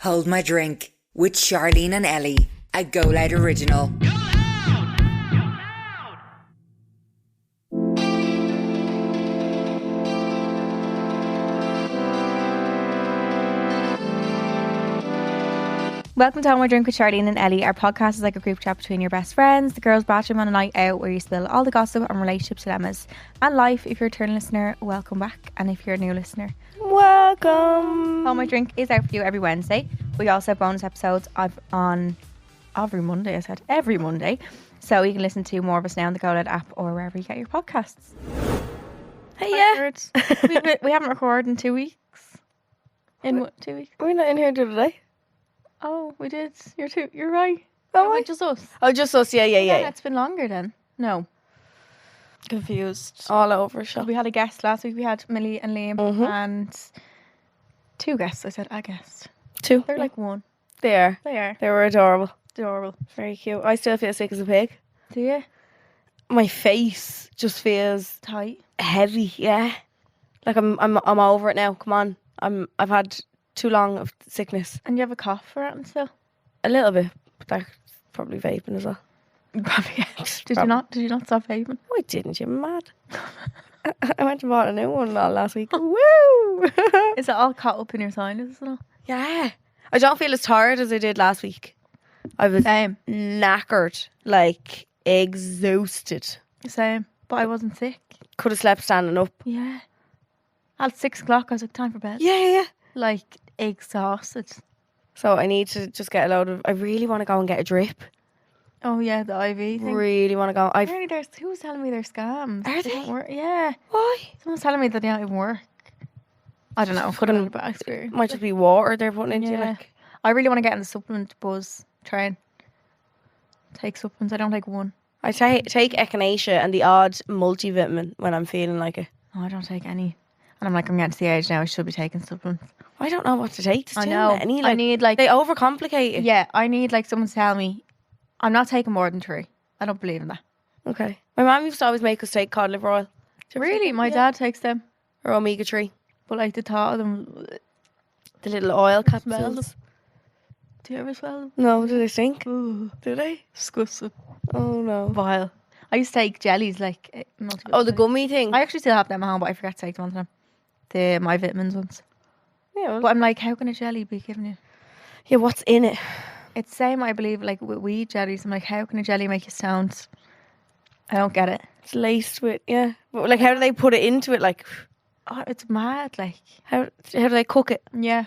Hold My Drink with Charleen and Ellie, a GoLoud original. Welcome to Hold My Drink with Charleen and Ellie. Our podcast is like a group chat between your best friends, the girls' bathroom on a night out where you spill all the gossip on relationship dilemmas and life. If you're a return listener, welcome back. And if you're a new listener, welcome. Hold My Drink is out for you every Wednesday. We also have bonus episodes on every Monday, every Monday. So you can listen to more of us now on the GoLoud app or wherever you get your podcasts. Hey, yeah. we haven't recorded in 2 weeks. What, 2 weeks? We're not in here today. Oh, we did. You're right. Oh, Like just us. Oh, just us. Yeah. It's been longer then. No. Confused. All over. Shop. We had a guest last week. We had Millie and Liam and 2 guests. I said a guest. 2. They're like 1. They are. They were adorable. Adorable. Very cute. I still feel sick as a pig. Do you? My face just feels Tight. heavy. Yeah. Like I'm over it now. Come on. I've had too long of sickness. And you have a cough or anything still? A little bit, but that's probably vaping as well. Probably. Did you not stop vaping? Oh, I didn't. You're mad. I went and bought a new one last week. Woo! Is it all caught up in your sinuses and all? Yeah. I don't feel as tired as I did last week. I was Same. knackered, like exhausted. Same. But I wasn't sick. Could have slept standing up. Yeah. At 6 o'clock I was like, time for bed. Yeah. Like exhausted. So I need to just get a load of... I really want to go and get a drip. Oh yeah, the IV thing. Really want to go. Apparently who was telling me they're scams? Are They they? don't work. Yeah. Why? Someone's telling me that they don't even work. I don't know. Couldn't have a bad experience. Might just be water they're putting into you. Yeah. Like. I really want to get in the supplement buzz. Try and take supplements. I don't take one. I take echinacea and the odd multivitamin when I'm feeling like it. No, I don't take any. And I'm getting to the age now I should be taking supplements. I don't know what to take. There's I too know. many, I need they overcomplicate it. Yeah, I need someone to tell me I'm not taking more than 3. I don't believe in that. Okay. My mum used to always make us take cod liver oil. Really? My dad takes them. Or omega-3. But the thought of them... The little oil Smell capsules. Do you ever smell them? No, do they stink? Ooh, Do they? disgusting. Oh no. Vile. I used to take jellies Oh, the gummy thing. I actually still have them at home, but I forgot to take them on time. My vitamins ones. Yeah, But I'm like, how can a jelly be giving you? yeah, what's in it? It's the same, I believe, with weed jellies. I'm like, how can a jelly make you sound? I don't get it. It's laced with, yeah. But how do they put it into it? Oh, it's mad, How do they cook it? Yeah.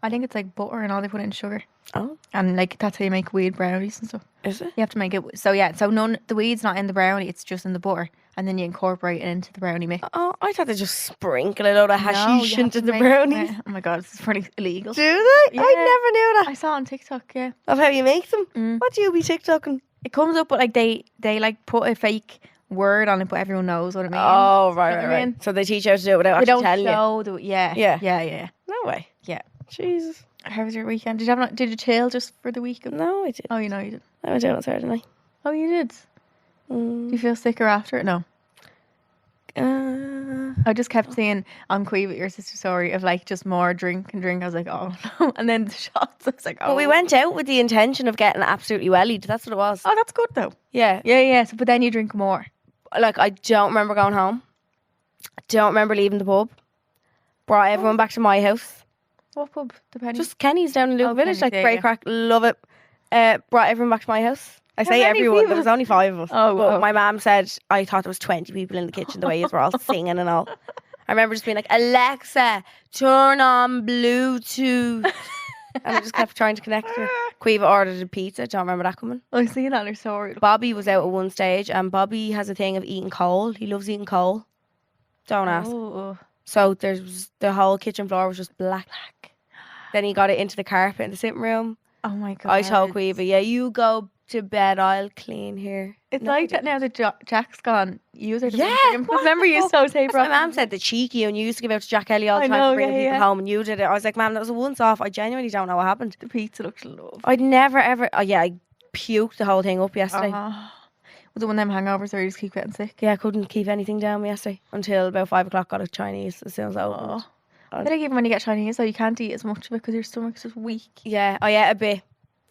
I think it's butter and all they put in sugar. Oh, And that's how you make weed brownies and stuff. is it? You have to make it. So yeah, the weed's not in the brownie, it's just in the butter. And then you incorporate it into the brownie mix. Oh, I thought they just sprinkle a load of No, hashish you have into to the make- brownies. Oh my god, this is pretty illegal. Do they? Yeah. I never knew that. I saw on TikTok, yeah. Of how you make them? Mm. What do you be TikToking? It comes up, but they put a fake word on it, but everyone knows what it means. Oh, right, You know what I right. mean? So they teach you how to do it without They actually don't telling you. show yeah. Yeah. No way. Yeah. Jesus. How was your weekend? Did you chill just for the weekend? No, I didn't. Oh, you did. I went out on Saturday night. Oh, you did. Mm. Do you feel sicker after it? No. I just kept seeing on Quee with your sister's story of just more drink. I was like, oh no. And then the shots, I was like, oh. But we went out with the intention of getting absolutely wellied. That's what it was. Oh, that's good though. Yeah. Yeah. So, but then you drink more. I don't remember going home. I don't remember leaving the pub. Brought everyone back to my house. What pub? The Penny? Just Kenny's down in Luke Village. Kenny's, yeah, great yeah. crack. Love it. Brought everyone back to my house. I say many everyone. people? There was only 5 of us. Oh, but oh. my mum said I thought there was 20 people in the kitchen the way you were all singing and all. I remember just being like, Alexa, turn on Bluetooth. And I just kept trying to connect her. Quiva ordered a pizza. Don't remember that coming. I see that on her story. Bobby was out at one stage, and Bobby has a thing of eating coal. He loves eating coal. Don't ask. Oh. So the whole kitchen floor was just black. Then he got it into the carpet in the sitting room. Oh my god. I told Quiva, yeah, you go to bed, I'll clean here. It's No, like I that now that Jack's gone. You used to Yeah, remember you so say, That's what my mum said, the cheeky, and you used to give out to Jack Ellie all the I time know, for bringing yeah, people yeah. home, and you did it. I was like, man, that was a once off. I genuinely don't know what happened. The pizza looks lovely. I'd never ever. Oh yeah, I puked the whole thing up yesterday. Was it one of them hangovers where you just keep getting sick? Yeah, I couldn't keep anything down yesterday until about 5 o'clock. Got a Chinese as soon as I opened. I think even when you get Chinese, though, you can't eat as much of it because your stomach's just weak. Yeah, I ate a bit.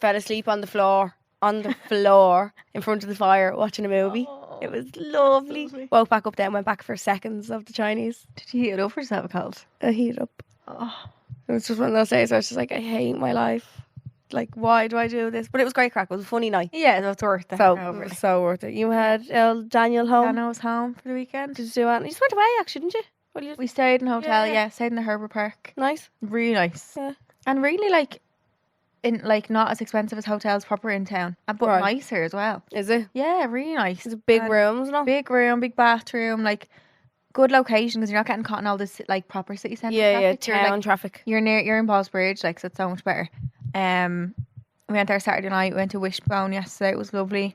Fell asleep on the floor in front of the fire watching a movie. It was lovely. Woke back up then, went back for seconds of the Chinese. Did you heat it up or just have it cold? I heat it up. It was just one of those days where I was just like, I hate my life. Like, why do I do this? But it was great crack. It was a funny night. Yeah, that's worth it. So it was so worth it. You had Daniel home. Daniel was home for the weekend. Did you do anything? You just went away, actually, didn't you? We stayed in a hotel. Yeah, stayed in the Harbour Park. Nice. Really nice. Yeah. And really not as expensive as hotels proper in town, but nicer as well. Is it? Yeah, really nice. It's big rooms, no? Big room, big bathroom, like good location because you're not getting caught in all this like proper city centre. Yeah, traffic. town traffic. You're in Ballsbridge, like so it's so much better. We went there Saturday night. We went to Wishbone yesterday. It was lovely.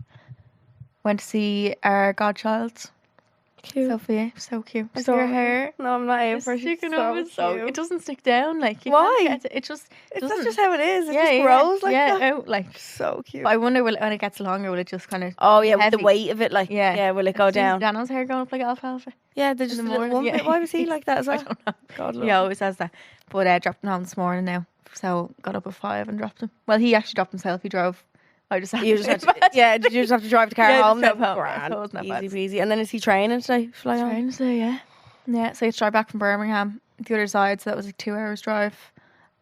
Went to see our godchild. Cute. Sophia, so cute. I See saw her hair. No, I'm not able for Sticking so up. It's so cute. it doesn't stick down. Like Why? It just That's just how it is. It just grows like that. out like So cute. But I wonder when it gets longer, will it just kind of with the weight of it, like will it go down? Daniel's hair going up like alfalfa. Yeah, they're just in the a little morning, one bit. Why was he like that as well? I don't know. God, He always says that. But dropped him home this morning now. So got up at 5 and dropped him. Well, he actually dropped himself. He drove. I just had did you just have to drive the car home? Home. Grand, So it was not bad. easy peasy. And then is he training today? Fly home? Training today, yeah. So you drive back from Birmingham, the other side. So that was like 2 hours drive,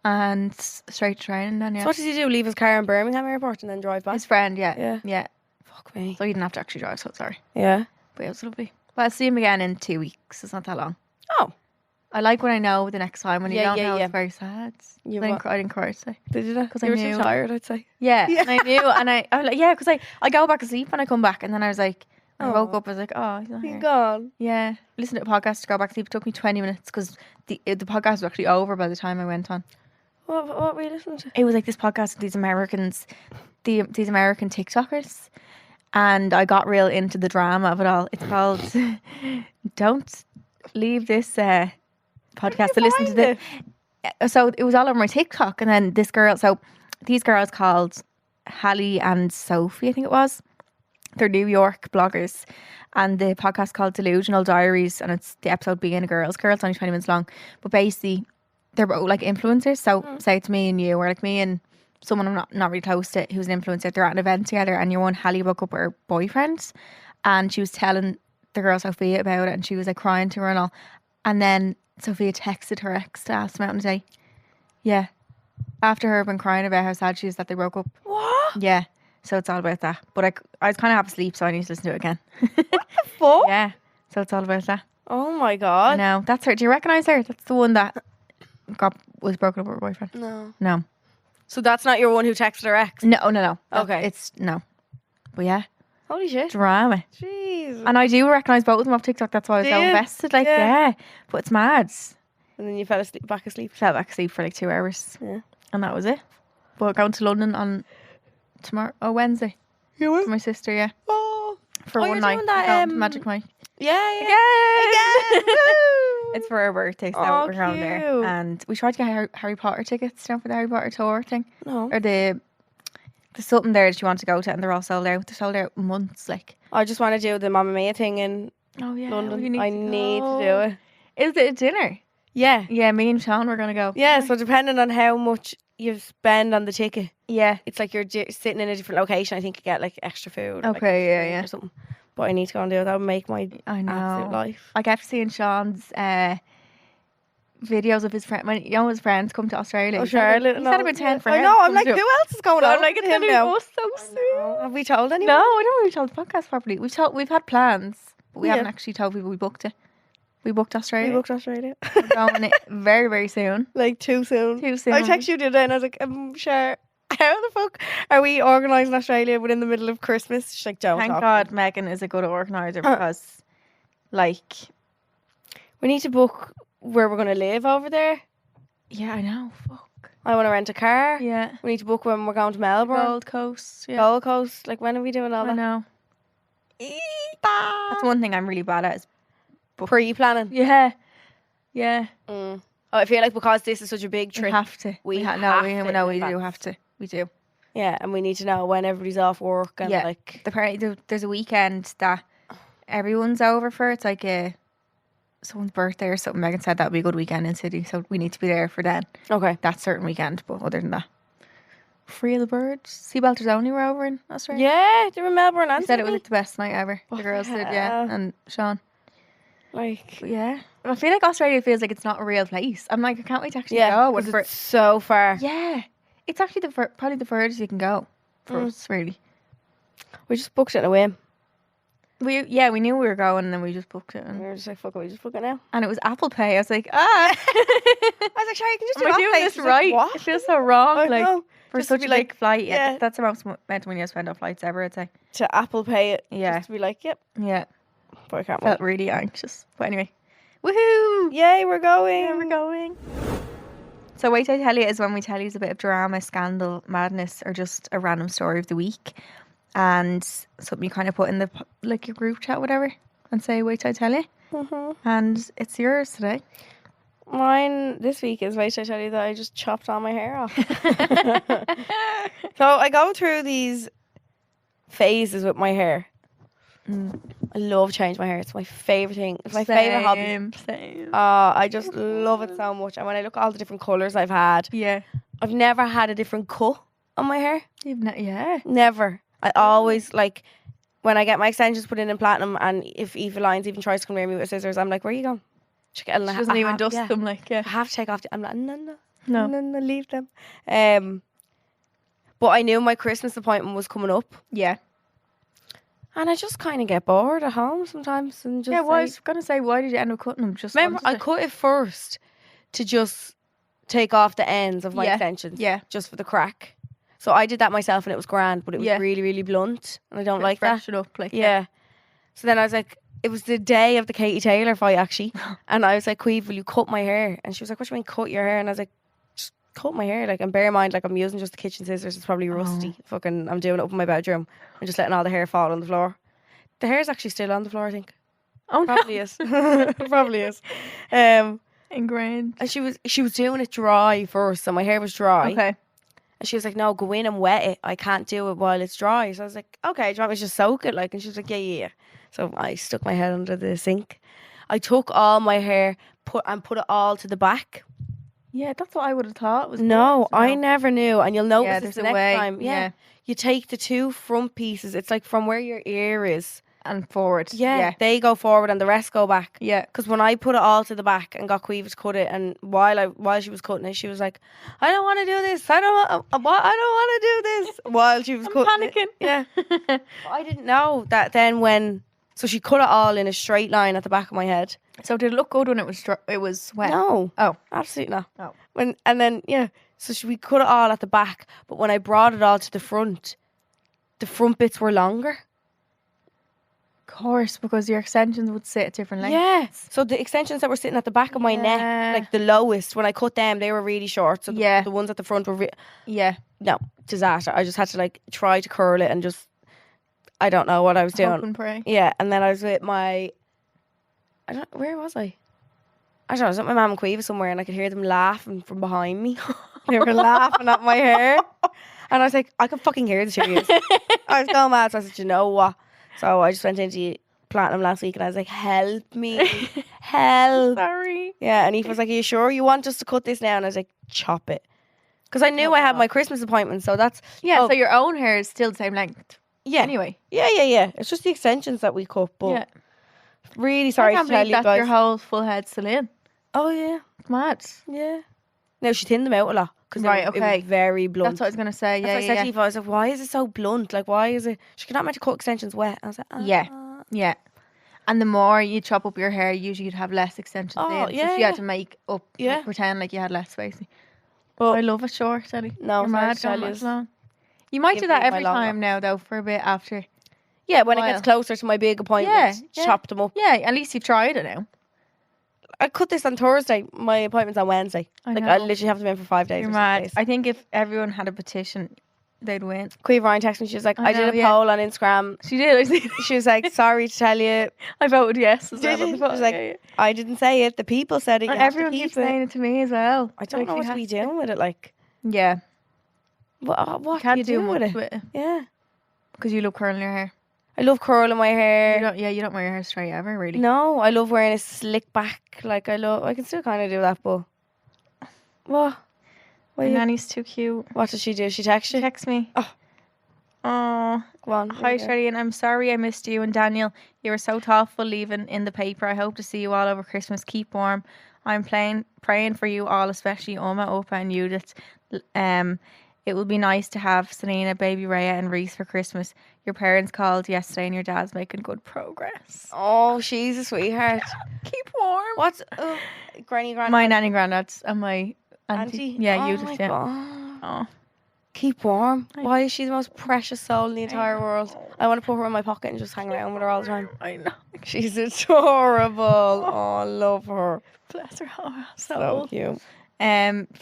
and straight to training. Then So what does he do? Leave his car in Birmingham airport and then drive back? His friend, yeah. Fuck me. So he didn't have to actually drive. So sorry. Yeah. But it was lovely. But I'll see him again in 2 weeks. It's not that long. Oh. I like when I know the next time. When you don't know, yeah. it's very sad. I what? didn't cry today. Did you? Because you were too tired, I'd say. Yeah, and I knew, and I was like, yeah, because I go back to sleep and I come back, and then I was like, when I woke up, I was like, oh, he's not here. Gone. Yeah, listen to a podcast to go back to sleep. It took me 20 minutes because the podcast was actually over by the time I went on. What were you listening to? It was like this podcast with these Americans, these American TikTokers, and I got real into the drama of it all. It's called "Don't Leave This Podcast to Listen to the." So it was all over my TikTok, and then these girls called Hallie and Sophie, I think it was. They're New York bloggers, and the podcast called Delusional Diaries, and it's the episode being a girls, only 20 minutes long, but basically they're both like influencers. So say it's me and you, or like me and someone I'm not really close to who's an influencer. They're at an event together, and your one Hallie broke up with her boyfriend, and she was telling the girl Sophia about it, and she was like crying to her and all, and then Sophia texted her ex to ask them out on a date. Yeah. After her been crying about how sad she is that they broke up. What? Yeah. So it's all about that. But I was kind of half asleep, so I need to listen to it again. What the fuck? Yeah. So it's all about that. Oh my god. No, that's her. Do you recognise her? That's the one that was broken up with her boyfriend. No. So that's not your one who texted her ex? No. Okay. It's no. But yeah. Holy shit. Drama. Jeez. And I do recognise both of them off TikTok. That's why I was so invested. Like, yeah. But it's mad. And then you fell back asleep. Fell back asleep for like 2 hours. Yeah. And that was it. But going to London on Wednesday. You will? For my sister, yeah. Oh. For one night. That, Magic night. Yeah. Again. It's for her birthday, so we're going there. Cute. And we tried to get Harry Potter tickets down for the Harry Potter tour thing. No. Or there's something there that you want to go to, and they're all sold out. They're sold out months, like. I just want to do the Mamma Mia thing in London. I need to do it. Is it a dinner? Yeah. Yeah, me and Sean were going to go. Yeah, so depending on how much you spend on the ticket, Yeah. it's like you're sitting in a different location. I think you get like extra food. Okay, yeah. Or something. But I need to go and do it. That would make my absolute life. I kept seeing Sean's videos of his friend. When his friends come to Australia. Oh, Charleen. He said about 10 friends. I know. I'm like, who else is going on? I'm like, it's going to be us so soon. Have we told anyone? No, I don't really told the podcast properly. We've had plans, but we haven't actually told people we booked it. We booked Australia. We're going it very, very soon. Like too soon. Too soon. I texted you the other day and I was like, sure. How the fuck are we organising Australia within the middle of Christmas? She's like, don't Thank talk God Megan is a good organiser because, like, we need to book where we're going to live over there. Yeah, I know. Fuck. I want to rent a car. Yeah. We need to book when we're going to Melbourne. Gold Coast. Yeah. Gold Coast. Like, when are we doing all that? I know. That's one thing I'm really bad at. Is pre-planning. Yeah. Yeah. Oh, I feel like because this is such a big trip, we have to. We do have to. We do. Yeah, and we need to know when everybody's off work and like there's a weekend that everyone's over for. It's like a someone's birthday or something. Megan said that would be a good weekend in city, so we need to be there for then. Okay. That certain weekend, but other than that, Free of the Birds, Seabelters Only were over in Australia. Yeah, they were in Melbourne and They said it was Sydney. like the best night ever. The girls did, yeah, and Sean. Like, But yeah, I feel like Australia feels like it's not a real place. I'm like, I can't wait to actually yeah, go. 'cause And it's so far. yeah, it's actually probably the furthest you can go for us, really. We just booked it in a whim. We knew we were going, and then we just booked it, We and were just like, fuck it, we just book it now. it was Apple Pay. I was like, I was like, sure, you can just do am I that doing place. this She's right? Like, what? It feels so wrong. I Like know. for Just to such be a like, big flight. Yeah, yeah. that's the most amount of money I spend on flights ever. I'd say. To Apple Pay it. Yeah. Just to be like, yep. Yeah, But I can't wait. felt really anxious. But anyway, woohoo! Yay, we're going. Yeah, we're going. So wait till I tell you is when we tell you a bit of drama, scandal, madness, or just a random story of the week, and something you kind of put in the like your group chat, whatever, and say wait till I tell you. And it's yours today. Mine this week is, wait, I tell you that I just chopped all my hair off. So I go through these phases with my hair. I love changing my hair. It's my favourite thing. It's my favourite hobby. Same. I just love it so much. And when I look at all the different colours I've had, Yeah. I've never had a different cut on my hair. Yeah. Never. I always, like, when I get my extensions put in platinum, and if Eva Lyons even tries to come near me with scissors, I'm like, where are you going? She doesn't even dust them, like, yeah. I have to take off. I'm like, no, No. leave them. But I knew my Christmas appointment was coming up, Yeah. and I just kind of get bored at home sometimes, and just Yeah, well, I like, was going to say, why did you end up cutting them? Just remember, I wanted to- cut it first to just take off the ends of my Yeah, extensions, yeah. just for the crack. So I did that myself, and it was grand, but it was Yeah. really, really blunt, and I don't like that. Fresh it up, like, Yeah. So then I was like, it was the day of the Katie Taylor fight, actually. And I was like, Queeve, will you cut my hair? And she was like, what do you mean cut your hair? And I was like, just cut my hair. Like, and bear in mind, like, I'm using just the kitchen scissors. It's probably rusty. Fucking, I'm doing it up in my bedroom. I'm just letting all the hair fall on the floor. The hair's actually still on the floor, I think. Oh, Probably is. Probably is. And ingrained. she was doing it dry first, so my hair was dry. Okay. And she was like, no, go in and wet it. I can't do it while it's dry. So I was like, okay, do you want me to just soak it? Like, and she was like, yeah. So I stuck my head under the sink. I took all my hair, put it all to the back. Yeah, that's what I would have thought. Was No, good to I know. never knew. And you'll notice Yeah, this there's the a next way. time. Yeah. Yeah. You take the two front pieces. It's like from where your ear is. And forward. Yeah. They go forward and the rest go back. Yeah. Because when I put it all to the back and got Queeve to cut it, and while she was cutting it, she was like, I don't want to do this. I don't want to do this. While she was cutting panicking. it. Yeah. But I didn't know that then so she cut it all in a straight line at the back of my head. So did it look good when it was wet? No. Oh. Absolutely not. Oh. So we cut it all at the back, but when I brought it all to the front bits were longer. Of course, because your extensions would sit at different lengths. Yeah. So the extensions that were sitting at the back of my Yeah. neck, like the lowest, when I cut them, they were really short. So the ones at the front were Yeah. no, disaster. I just had to like try to curl it and just, I don't know what I was doing. Hope and pray. Yeah. And then I was with where was I? I don't know, I was at my mum and Queeve somewhere, and I could hear them laughing from behind me. They were laughing at my hair. And I was like, I can fucking hear the two of you. I was going mad. So I said, you know what? So I just went into Platinum last week, and I was like, help me. Help. Sorry. Yeah. And Eve was like, are you sure you want us to cut this now? And I was like, chop it. Because I knew I had my Christmas appointment. So that's... Yeah, oh, so your own hair is still the same length. yeah. Anyway. Yeah. It's just the extensions that we cut. But Yeah. really sorry I to can't tell believe you that's guys. your whole full head still in. Oh, yeah. It's mad. Yeah. No, she thinned them out a lot. Because Right, it okay. was very blunt. That's what I was going to say. That's Yeah, what I said yeah, to Eva. I was like, why is it so blunt? Like, why is it... She could not meant to cut extensions wet. I was like, Yeah. Yeah. And the more you chop up your hair, usually you'd have less extensions Oh, in. yeah, So you yeah. had to make up, Yeah. pretend like you had less space. But I love it short, Ellie. No, You're sorry mad to tell going yous. much long. You might Give do that me my every long time now, though, for a bit after. yeah, when it While. gets closer to my big appointment, Yeah. chop them up. Yeah, at least you've tried it now. I cut this on Thursday. My appointment's on Wednesday. I Like, know. I literally have them in for 5 days. You're or 6 mad. days. I think if everyone had a petition, they'd win. Queeve Ryan texted me. She was like, I I did know, a yeah. poll on Instagram. She did. I see. She was like, sorry to tell you. I voted yes as well. Did on you? the vote. She was like, Yeah, yeah. I didn't say it. The people said it. You And have to everyone keep keeps it. saying it to me as well. I don't Like, know you what to have be doing with it. Like, Yeah. what Can't do you do much with it? with it Yeah. because you love curling your hair. I love curling my hair. You don't wear your hair straight ever, really. No, I love wearing a slick back. Like I can still kind of do that, but what? My nanny's too cute. What does she do? She text you? Text me. Oh, go on. Hi, Charleen. I'm sorry I missed you and Daniel. You were so thoughtful leaving in the paper. I hope to see you all over Christmas. Keep warm. I'm praying for you all, especially Oma, Opa, and Judith. It will be nice to have Selena, baby Rhea, and Reese for Christmas. Your parents called yesterday, and your dad's making good progress. Oh, she's a sweetheart. Keep warm. What's granny, granddad? My nanny, granddad's, and my auntie. Yeah, Judith. My Yeah. God. Oh. Keep warm. Why is she the most precious soul in the entire world? I want to put her in my pocket and just hang around with her all the time. I know. She's adorable. Oh, I love her. Bless her. Oh, So cute.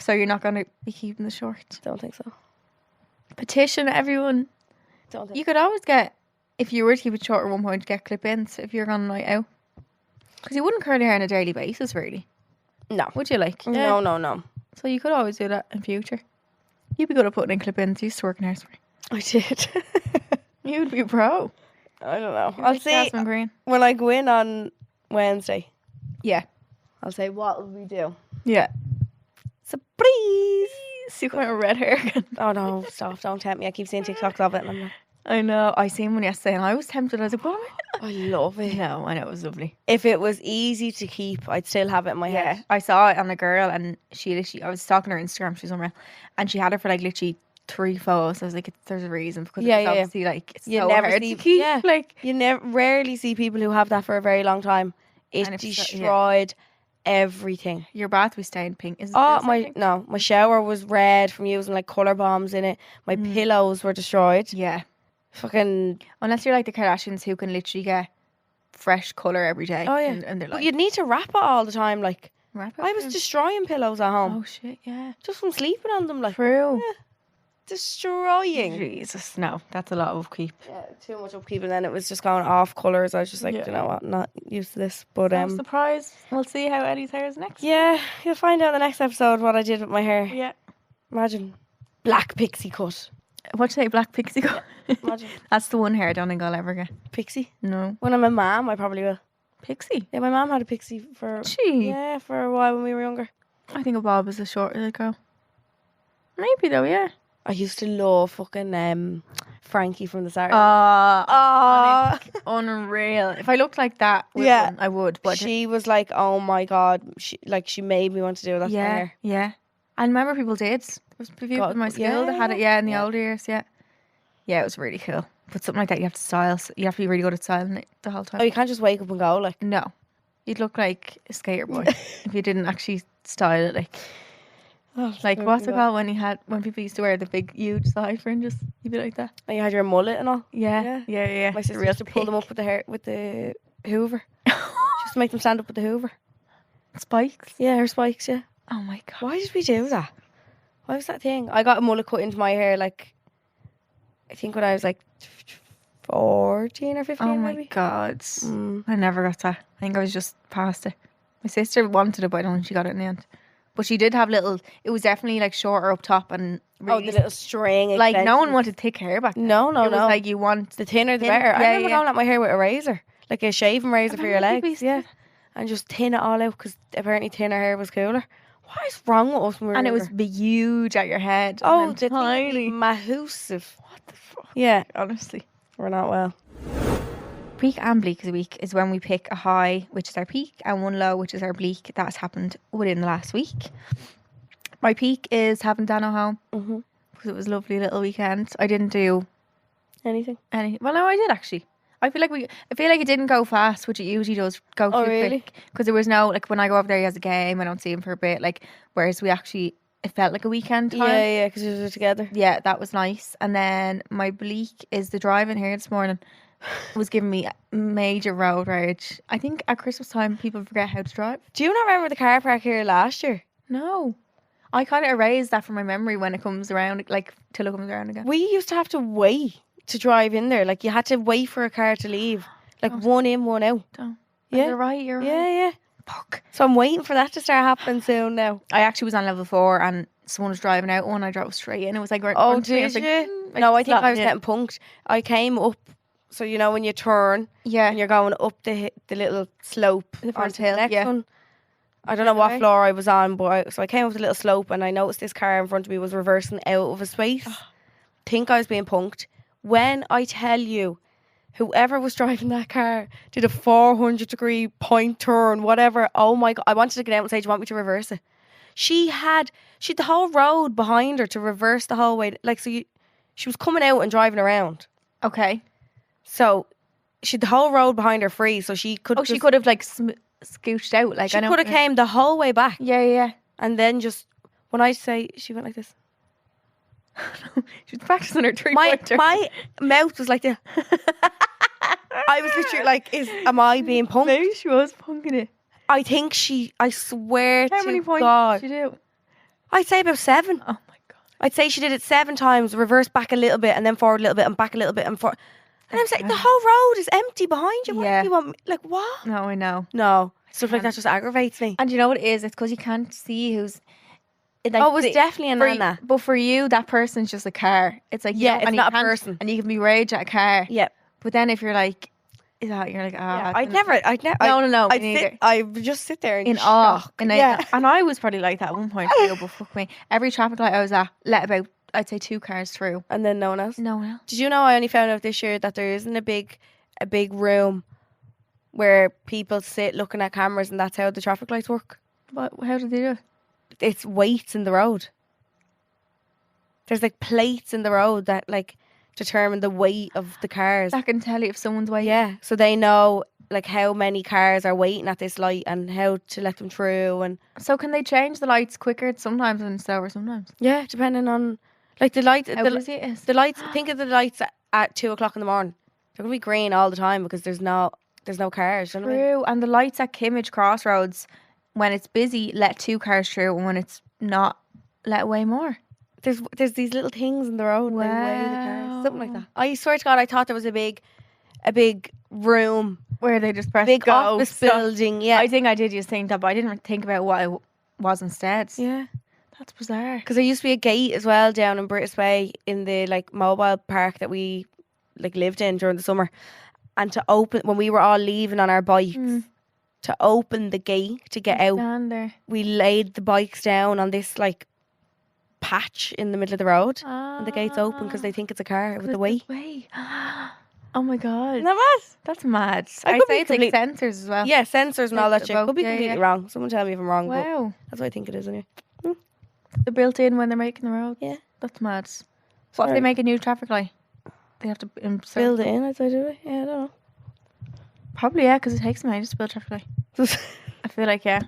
So you're not going to be keeping the short? Don't think so. Petition everyone. Don't think You could always get, if you were to keep it short at one point, get clip-ins if you're on a night out. Because you wouldn't curl your hair on a daily basis, really. No. Would you, like? No. So you could always do that in future. You'd be good at putting in clip-ins. You used to work in hairspray. I did. You'd be a pro. I don't know. You're I'll like see Jasmine Green. when I go in on Wednesday. Yeah. I'll say, what will we do? Yeah. Surprise! See quite a red hair again. Oh no, stop. Don't tempt me. I keep seeing TikToks of it and I'm like, I know. I seen one yesterday and I was tempted. I was like, what am I? I love it. No, I know. It was lovely. If it was easy to keep, I'd still have it in my Yeah. head. I saw it on a girl and she literally, I was stalking her Instagram. She was unreal. And she had it for like literally 3 photos. I was like, there's a reason because it's obviously like, it's You so never hard see- to keep. yeah. Like, You rarely see people who have that for a very long time. It And if it's- destroyed everything. your bath was stained pink. Is it Oh still stained pink? my shower was red from using like colour bombs in it. My pillows were destroyed. Yeah. Fucking Unless you're like the Kardashians who can literally get fresh colour every day. oh yeah. And they're But like, you'd need to wrap it all the time. Like wrap it I was up. destroying pillows at home Oh shit, yeah. just from sleeping on them. Like True. destroying. Jesus, no, that's a lot of upkeep. Yeah, too much upkeep, and then it was just going off colours. I was just like, Yeah. you know what, not used to this. But I'm surprised. We'll see how Eddie's hair is next. yeah, you'll find out in the next episode what I did with my hair. Yeah. Imagine black pixie cut. What do you say, black pixie cut? Imagine That's the one hair I don't think I'll ever get. pixie. No. When I'm a mom, I probably will. Pixie? Yeah, my mom had a pixie for She? for a while when we were younger. I think a bob is a short girl. Maybe though, yeah. I used to love fucking Frankie from the start. Oh, unreal. If I looked like that with Yeah. one, I would. But she was like, oh my god, she made me want to do that to my yeah, hair. yeah. I remember people did. There was people God, in my school that had it, in the yeah. older years, yeah. Yeah, it was really cool. But something like that, you have to style. You have to be really good at styling it the whole time. Oh, you can't just wake up and go like. No. You'd look like a skater boy if you didn't actually style it. Like what's it called when people used to wear the big huge side fringes? You'd be like that. And you had your mullet and all. Yeah. My sister used to pull them up with the Hoover. Just to make them stand up with the Hoover. Spikes. Yeah, her spikes. Yeah. Oh my god. Why did we do that? Why was that thing? I got a mullet cut into my hair like, I think when I was like 14 or 15 Oh my maybe. god. I never got that. I think I was just past it. My sister wanted it, but I don't think she got it in the end. But she did have it was definitely like shorter up top and really, the little string. like no one extensions. wanted thick hair back then. No. It was like you want The thinner the thin- better. I yeah, remember yeah. going at my hair with a razor. Like a shaving razor for your remember people legs. used to Yeah. do that. And just thin it all out because apparently thinner hair was cooler. What is wrong with us when we were and it was younger? be huge at your head. Oh, and the then tiny. massive. What the fuck? Yeah, Honestly. we're not well. Peak and bleak of the week is when we pick a high, which is our peak, and one low, which is our bleak. That has happened within the last week. My peak is having Dano home because it was a lovely little weekend. I didn't do Anything? any. Well, no, I did actually. I feel like it didn't go fast, which it usually does. Go too really? quick because there was no like when I go over there, he has a game. I don't see him for a bit. Like whereas it felt like a weekend time. Yeah, because we were together. Yeah, that was nice. And then my bleak is the drive in here this morning was giving me major road rage. I think at Christmas time people forget how to drive. Do you not remember the car park here last year? No. I kind of erased that from my memory when it comes around, like till it comes around again. We used to have to wait to drive in there. Like you had to wait for a car to leave. Like one in, one out. Don't. Yeah. You're right. Yeah. Fuck. So I'm waiting for that to start happening soon now. I actually was on level 4 and someone was driving out one. I drove straight in. It was like, Oh, did you? No, I think I was getting punked. I came up So you know when you turn Yeah. and you're going up the little slope The first onto hill, the next yeah. one. I don't know what Okay. floor I was on, but so I came up the little slope and I noticed this car in front of me was reversing out of a space. Think I was being punked. When I tell you, whoever was driving that car did a 400-degree point turn, whatever. Oh my God. I wanted to get out and say, do you want me to reverse it? She had the whole road behind her to reverse the whole way. Like, she was coming out and driving around. Okay. So she had the whole road behind her free, so she could. Oh, she could have like scooched out. Like She I know. could have came the whole way back, Yeah. and then just when I say she went like this, She was practicing her my three-pointer. my mouth was like this. I was literally like, am I being punked? Maybe she was punking it. I think I swear How to many points God, did she do? I'd say about 7. Oh my God. I'd say she did it 7 times, reverse back a little bit, and then forward a little bit, and back a little bit, and forward. And I was like, the whole road is empty behind you. What Yeah. do you want me? Like, what? No, I know. No. Stuff like that just aggravates me. And you know what it is? It's because you can't see who's. Like, Oh, it was definitely a for nana. But for you, that person's just a car. It's like, Yeah, it's and you not a can't- person. And you can be rage at a car. Yeah. But then if you're like, you're like, Yeah, I I'd don't- never. No, I'd me neither. I would just sit there in awe. shock. And Yeah. and I was probably like that at one point too, but fuck me. Every traffic light I was at, let about, I'd say 2 cars through. And then no one else. No one else. Did you know I only found out this year that there isn't a big room where people sit looking at cameras and that's how the traffic lights work? How did they do it? It's weights in the road. There's like plates in the road that like determine the weight of the cars. That can tell you if someone's waiting. Yeah, so they know like how many cars are waiting at this light and how to let them through, and So can they change the lights quicker sometimes and slower sometimes? yeah, depending on like the lights. How busy it is. The lights. Think of the lights at 2:00 in the morning. They're gonna be green all the time because there's no cars. You know what I mean? True. And the lights at Kimmage Crossroads, when it's busy, let 2 cars through, and when it's not, let way more. There's these little things in the road. And they weigh the cars, something like Wow. that. I swear to God, I thought there was a big room, Where they just press big go. office stop. building. Yeah, I think I did just think that, but I didn't think about what it was instead. yeah. That's bizarre. Because there used to be a gate as well down in British Bay in the like mobile park that we like lived in during the summer, and to open when we were all leaving on our bikes. To open the gate to get out, Stand there. we laid the bikes down on this like patch in the middle of the road, and the gate's open because they think it's a car with the weight. Oh my God. Isn't that mad? That's mad. I I could say be it's like complete- sensors as well. Yeah, sensors and all that shit. Both, Could be yeah, completely yeah. wrong. Someone tell me if I'm wrong, but Wow. that's what I think it is anyway. They're built in when they're making the road. Yeah. That's mad. What if Sorry. they make a new traffic light? They have to insert. Build it in, I'd say, do they? Yeah, I don't Probably, yeah, because it takes them ages to build traffic light. know. I feel like, yeah.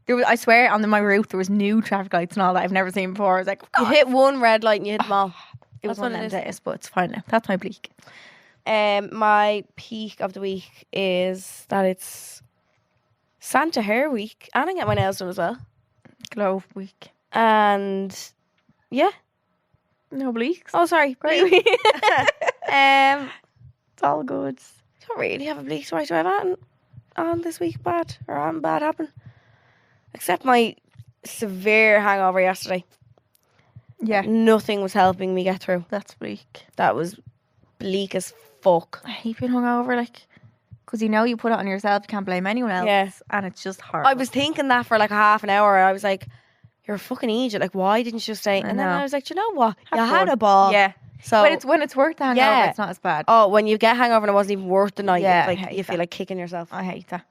I swear on my route there was new traffic lights and all that I've never seen before. I was like, You hit one red light and you hit them all. it was That's one what of it them is. days, but it's fine now. That's my bleak. My peak of the week is that it's Santa Hair Week, and I get my nails done as well. Glow week. And yeah. No bleaks. Oh, sorry. Great Bleak. week. It's all good. don't really have a bleak story to have on this week bad happen. Except my severe hangover yesterday. Yeah, Nothing was helping me get through. that's bleak. That was bleak as fuck. I hate being hungover, like, because you put it on yourself. You can't blame anyone else. Yeah. And it's just hard. I was thinking that for like a half an hour. I was like, you're a fucking idiot. Like, why didn't you just stay? And then know. I was like, do you know what? You Have had fun. a ball. Yeah. So When it's worth the hangover, Yeah. it's not as bad. oh, when you get hangover and it wasn't even worth the night, Yeah, it's I like hate you feel that. like kicking yourself. I hate that.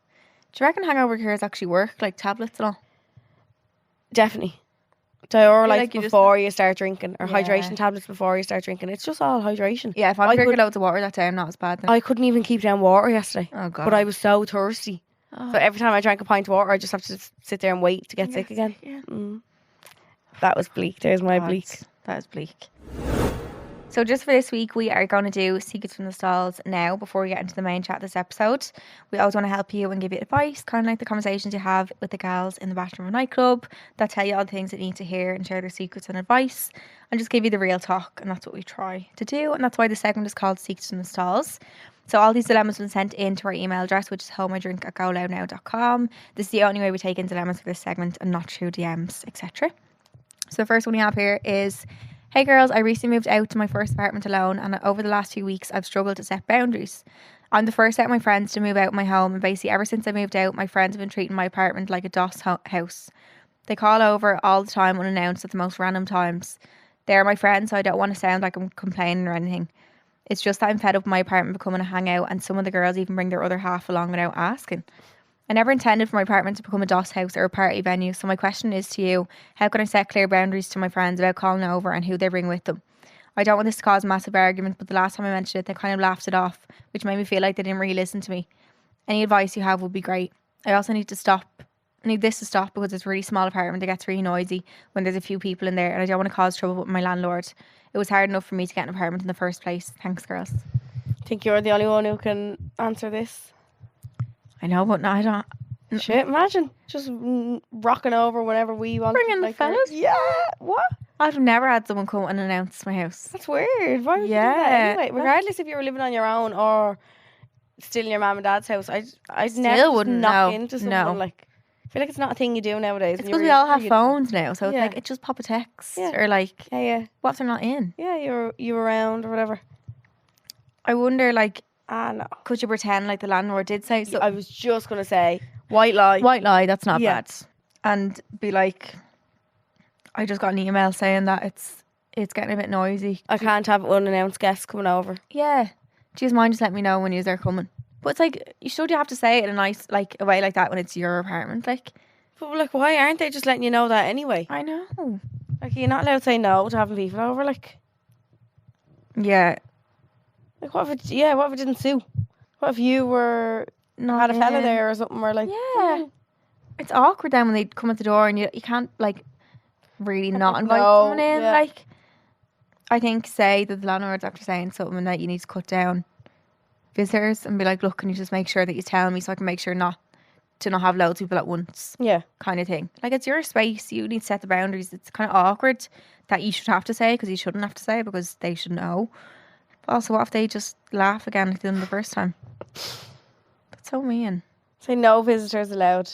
Do you reckon hangover cures actually work, like tablets and all? Definitely. Diuretics like you just- before you start drinking, or Yeah. hydration tablets before you start drinking. It's just all hydration. Yeah, if I'm I drinking could- loads of water that day, I'm not as bad then. I couldn't even keep down water yesterday, Oh, God. but I was so thirsty. Oh, So every time I drank a pint of water, I just have to sit there and wait to get sick yes, again. yeah. That was bleak. There's my God, bleak. That is bleak. So just for this week, we are going to do Secrets from the Stalls now before we get into the main chat of this episode. We always want to help you and give you advice, kind of like the conversations you have with the gals in the bathroom of a nightclub that tell you all the things that you need to hear and share their secrets and advice and just give you the real talk. And that's what we try to do. And that's why the segment is called Secrets from the Stalls. So all these dilemmas have been sent in to our email address, which is homeidrink@goloudnow.com. This is the only way we take in dilemmas for this segment and not through DMs, etc. So the first one we have here is, Hey girls, I recently moved out to my first apartment alone, and over the last few weeks I've struggled to set boundaries. I'm the first out of my friends to move out of my home, and basically ever since I moved out, my friends have been treating my apartment like a house. They call over all the time unannounced at the most random times. They're my friends, so I don't want to sound like I'm complaining or anything. It's just that I'm fed up with my apartment becoming a hangout, and some of the girls even bring their other half along without asking. I never intended for my apartment to become a DOS house or a party venue, so my question is to you, how can I set clear boundaries to my friends about calling over and who they bring with them? I don't want this to cause a massive argument, but the last time I mentioned it, they kind of laughed it off, which made me feel like they didn't really listen to me. Any advice you have would be great. I also need this to stop because it's a really small apartment that gets really noisy when there's a few people in there, and I don't want to cause trouble with my landlord. It was hard enough for me to get an apartment in the first place. Thanks, girls. I think you're the only one who can answer this. I know, but no, I don't. Shit, imagine just rocking over whenever we want. Bringing the fellas? Yeah, what? I've never had someone come and announce my house. That's weird. Why would you do that anyway? Regardless if you were living on your own or still in your mum and dad's house, I'd never wouldn't knock know. into someone. No. Like, I feel like it's not a thing you do nowadays. It's because we all have phones now, so Yeah. it's like, it just pop a text Yeah. or like, Yeah. what if they're not in? Yeah, you're around or whatever. I wonder, like, No. could you pretend like the landlord did say so? I was just going to say, white lie. White lie, that's not Yeah. bad. And be like, I just got an email saying that it's getting a bit noisy. I can't have unannounced guests coming over. Yeah. Do you mind just let me know when you're coming? But it's like, you have to say it in a nice, like, a way like that when it's your apartment. Like, But like, why aren't they just letting you know that anyway? I know. Like, you're not allowed to say no to having people over. Like, Yeah. what if it didn't suit? What if you had a fella there or something? Or like, Yeah. It's awkward then when they come at the door and you can't, like, really not invite no, someone in. yeah. Like, I think say that the landlord's after saying something that you need to cut down visitors and be like, look, can you just make sure that you tell me so I can make sure not have loads of people at once, yeah. kind of thing. Like, it's your space. You need to set the boundaries. It's kind of awkward that you should have to say because you shouldn't have to say because they should know. But also, what if they just laugh again like they did the first time? That's so mean. Say no visitors allowed.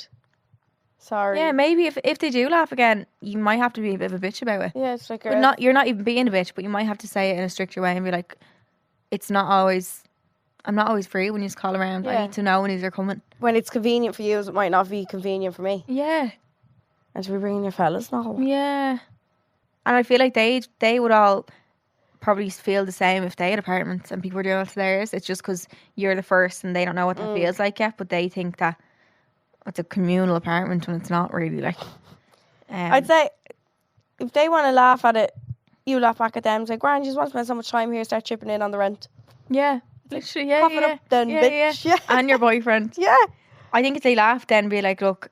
Sorry. Yeah, maybe if they do laugh again, you might have to be a bit of a bitch about it. Yeah, it's like But you're not even being a bitch, but you might have to say it in a stricter way and be like, I'm not always free when you just call around. Yeah. I need to know when they're coming. when it's convenient for you, it might not be convenient for me. Yeah. And to be bringing your fellas now. Yeah. And I feel like they would all probably feel the same if they had apartments and people were doing it to theirs. It's just because you're the first and they don't know what that feels like yet, but they think that it's a communal apartment when it's not really. Like, I'd say if they want to laugh at it, you laugh back at them. Say, Grand, you just want to spend so much time here, start chipping in on the rent. yeah, literally, yeah, Cough it yeah. up then, yeah, bitch. Yeah. And your boyfriend. Yeah. I think if they laugh, then be like, look,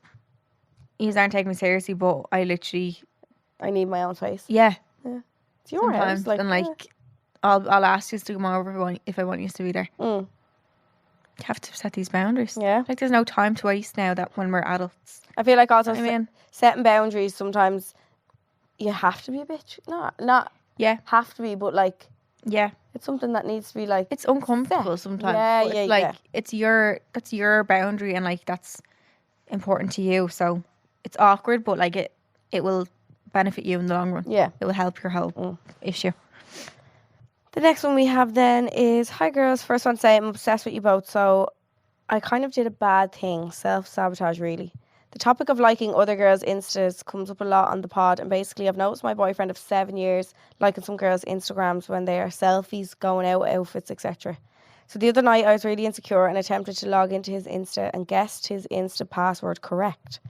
you aren't taking me seriously, but I literally, I need my own space. yeah, It's your sometimes, house. Like, and like, I'll ask you to come over if I want you to be there. Mm. You have to set these boundaries. Yeah. Like, there's no time to waste now that when we're adults. I feel like also I mean, setting boundaries, sometimes you have to be a bitch. Not yeah, have to be, but like, yeah. it's something that needs to be like, It's uncomfortable sometimes. Yeah, but yeah, like, yeah. that's your boundary, and like that's important to you. So it's awkward, but like it will benefit you in the long run. yeah. It will help your whole issue. The next one we have then is, hi girls, first one to say I'm obsessed with you both, so I kind of did a bad thing, self-sabotage really. The topic of liking other girls' Instas comes up a lot on the pod, and basically I've noticed my boyfriend of 7 years liking some girls' Instagrams when they are selfies, going out, outfits, etc. So the other night I was really insecure and attempted to log into his Insta and guessed his Insta password correct.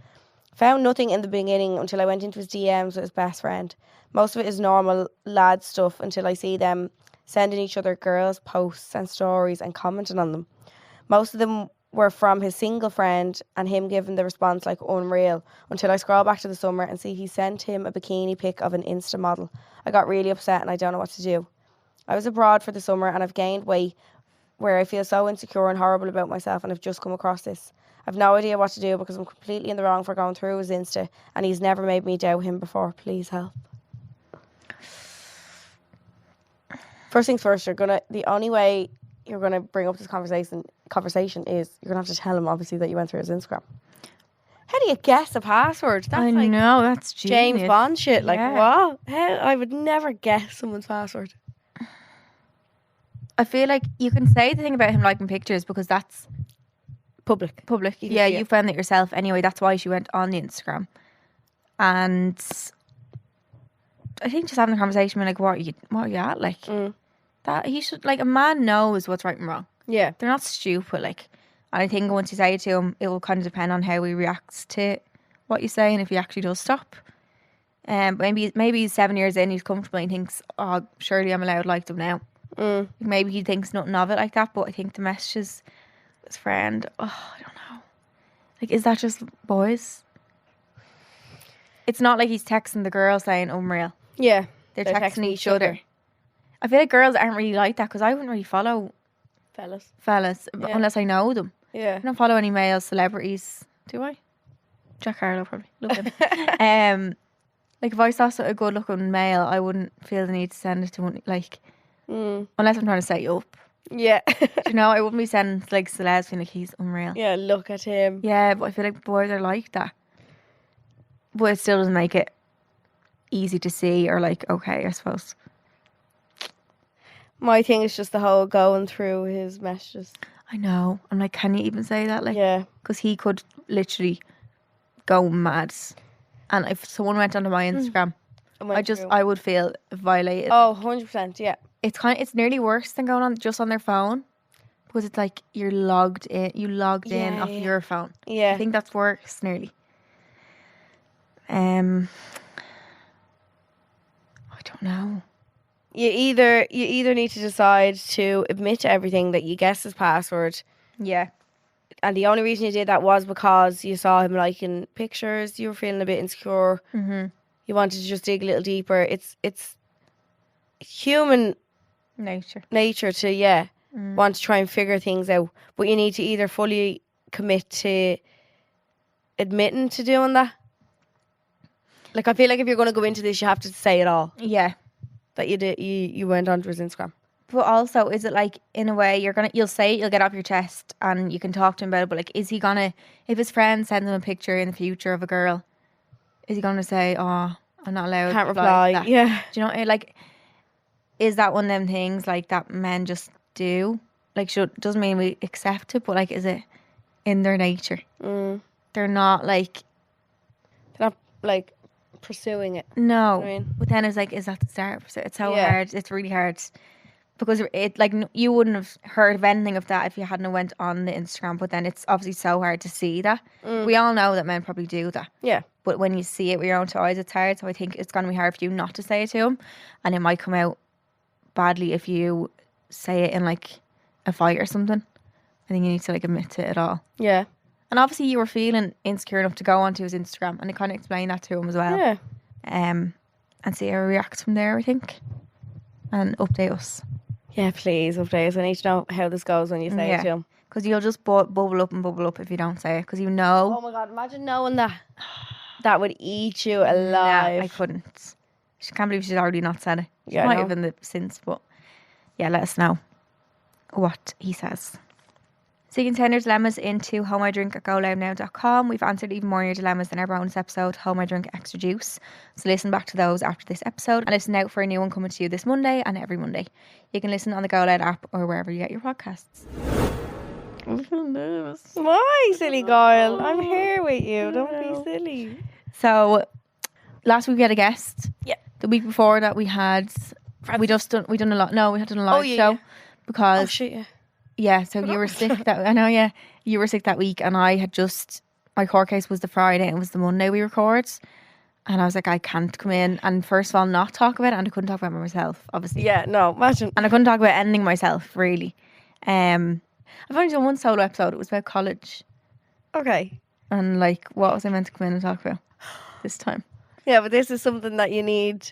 Found nothing in the beginning until I went into his DMs with his best friend. Most of it is normal lad stuff until I see them sending each other girls' posts and stories and commenting on them. Most of them were from his single friend and him giving the response like unreal, until I scroll back to the summer and see he sent him a bikini pic of an Insta model. I got really upset and I don't know what to do. I was abroad for the summer and I've gained weight where I feel so insecure and horrible about myself, and I've just come across this. I've no idea what to do because I'm completely in the wrong for going through his Insta and he's never made me doubt him before. Please help. First things first, the only way you're gonna bring up this conversation is you're gonna have to tell him obviously that you went through his Instagram. How do you guess a password? That's I like know, that's James genius. Bond shit. Like, Yeah. what? How? I would never guess someone's password. I feel like you can say the thing about him liking pictures because that's Public. public. You can Yeah, see you it. found it yourself anyway. That's why she went on the Instagram. And I think just having a conversation, being like, what are you at? Like, that he should, like, a man knows what's right and wrong. Yeah. They're not stupid, like. And I think once you say it to him, it will kind of depend on how he reacts to what you say and if he actually does stop. Maybe he's 7 years in, he's comfortable and he thinks, oh, surely I'm allowed to like them now. Maybe he thinks nothing of it like that, but I think the messages, his friend, I don't know. Like, is that just boys? It's not like he's texting the girl saying unreal. Yeah. They're texting each other. I feel like girls aren't really like that because I wouldn't really follow fellas unless I know them. Yeah. I don't follow any male celebrities, do I? Jack Harlow probably. Love him. Like if I saw a good looking male, I wouldn't feel the need to send it to one, like unless I'm trying to set you up. Yeah. You know, I wouldn't be sending like celebs feeling like he's unreal. Yeah, look at him. Yeah, but I feel like boys are like that. But it still doesn't make it easy to see or like okay, I suppose. My thing is just the whole going through his messages. I know. I'm like, can you even say that? Like, Yeah. because he could literally go mad. And if someone went onto my Instagram, I would feel violated. Oh, 100%, yeah. It's nearly worse than going on just on their phone. Because it's like you're logged in. You logged in off your phone. Yeah. I think that's worse nearly. I don't know. You either need to decide to admit to everything that you guessed his password. Yeah. And the only reason you did that was because you saw him liking pictures. You were feeling a bit insecure. Mm-hmm. You wanted to just dig a little deeper. It's human nature to want to try and figure things out. But you need to either fully commit to admitting to doing that. Like I feel like if you're going to go into this, you have to say it all. Yeah. That you did. You went onto his Instagram. But also, is it like, in a way, you'll say it, you'll get off your chest and you can talk to him about it, but like, is he gonna, if his friend sends him a picture in the future of a girl, is he gonna say, oh, I'm not allowed Can't to reply. that? Yeah. Do you know, like, is that one of them things like that men just do? Like, doesn't mean we accept it, but like, is it in their nature? They're not like pursuing it. No. You know what I mean? But then it's like, is that the start? It's so Yeah. hard. It's really hard. Because it like you wouldn't have heard of anything of that if you hadn't went on the Instagram. But then it's obviously so hard to see that. We all know that men probably do that. Yeah. But when you see it with your own two eyes, it's hard. So I think it's going to be hard for you not to say it to him. And it might come out badly if you say it in like a fight or something. I think you need to like admit to it all. Yeah. And obviously you were feeling insecure enough to go onto his Instagram. And I kind of explained that to him as well. Yeah. And see how he reacts from there, I think. And update us. Yeah, please update us. I need to know how this goes when you say it to him. Because you'll just bubble up if you don't say it. Because you know. Oh my God, imagine knowing that. That would eat you alive. Nah, I couldn't. I can't believe she's already not said it. She Yeah, I might know. have been since, but yeah, let us know what he says. So you can send your dilemmas into homeidrink@goloudnow.com. We've answered even more of your dilemmas in our bonus episode, Home I Drink Extra Juice. So listen back to those after this episode and listen out for a new one coming to you this Monday and every Monday. You can listen on the GoLoud app or wherever you get your podcasts. I'm so nervous. Why, silly girl? I'm here with you. Don't be silly. So last week we had a guest. Yeah. The week before that we had we done a lot. No, we had done a live show because Oh shit, yeah. yeah. So you were sick that I know. Yeah, you were sick that week, and I had just my court case was the Friday and it was the Monday we record, and I was like, I can't come in and first of all not talk about it, and I couldn't talk about it myself, obviously. Yeah, no, imagine. And I couldn't talk about anything myself really. I've only done one solo episode. It was about college, Okay. and like what was I meant to come in and talk about this time? Yeah, but this is something that you need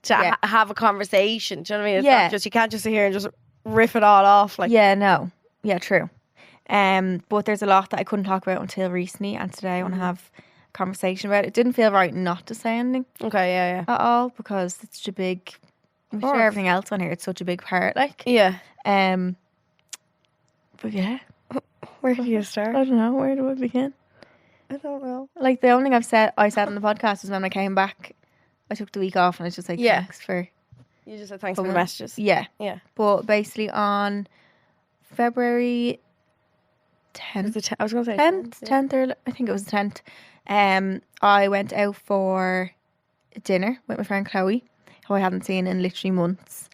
to have a conversation. Do you know what I mean? It's not just, you can't just sit here and just riff it all off. Like, yeah, no. Yeah, true. But there's a lot that I couldn't talk about until recently, and today I want to have a conversation about it. It didn't feel right not to say anything okay, yeah, at all because it's such a big. We share course. everything else on here. It's such a big part, like. yeah. But yeah, Where do you I start? don't know. Where do I begin? I don't know. Like the only thing I said on the podcast is when I came back, I took the week off and I was just like, Yeah. thanks for You just said thanks for the coming. messages. Yeah. Yeah. But basically on February 10th, I was going to say 10th or I think it was the 10th, I went out for dinner with my friend Chloe, who I hadn't seen in literally months.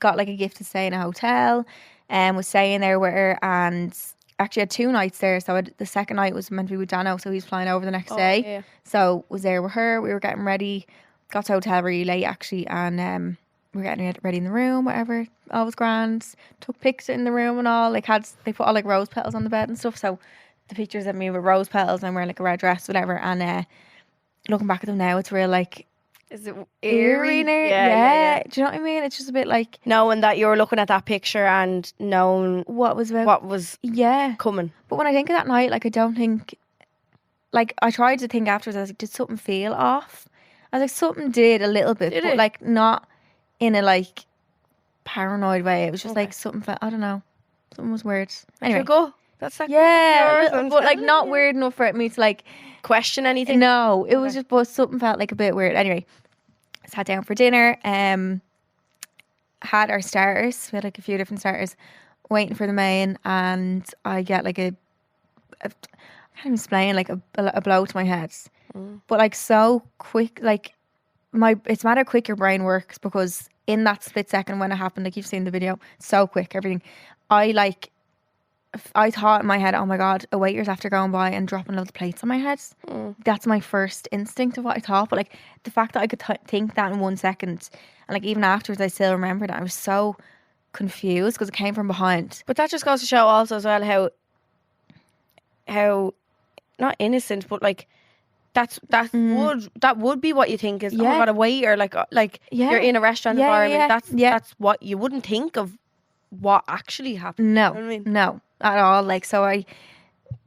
Got like a gift to stay in a hotel, and was staying there with her, and actually had 2 nights there. So the second night was meant to be with Dano, so he's flying over the next day. Yeah. So was there with her. We were getting ready, got to the hotel really late actually, and we were getting ready in the room, whatever. All was grand. Took pics in the room and all. Like they put all like rose petals on the bed and stuff. So the pictures of me with rose petals and wearing like a red dress, whatever. And looking back at them now, it's real like. Is it Eerie? Yeah. Do you know what I mean? It's just a bit like knowing that you were looking at that picture and knowing what was coming. But when I think of that night, like I don't think, like I tried to think afterwards. I was like, did something feel off? I was like, something did a little bit, but like not in a like paranoid way. It was just like something felt. I don't know. Something was weird. Anyway, go. That's like but like not weird enough for me to like question anything. No, it was just, but something felt like a bit weird. Anyway, sat down for dinner. Had our starters. We had like a few different starters, waiting for the main, and I get like I can't even explain, like a blow to my head, but like so quick, like it's matter quick your brain works, because in that split second when it happened, like you've seen the video, so quick everything. I thought in my head, oh my God, a waiter's after going by and dropping loads of plates on my head. That's my first instinct of what I thought. But like the fact that I could think that in 1 second, and like even afterwards I still remember that, I was so confused because it came from behind. But that just goes to show also as well how not innocent, but like that would be what you think is, oh my God, a waiter, like you're in a restaurant environment. That's what you wouldn't think of what actually happened. No, you know what I mean? No, at all. Like, so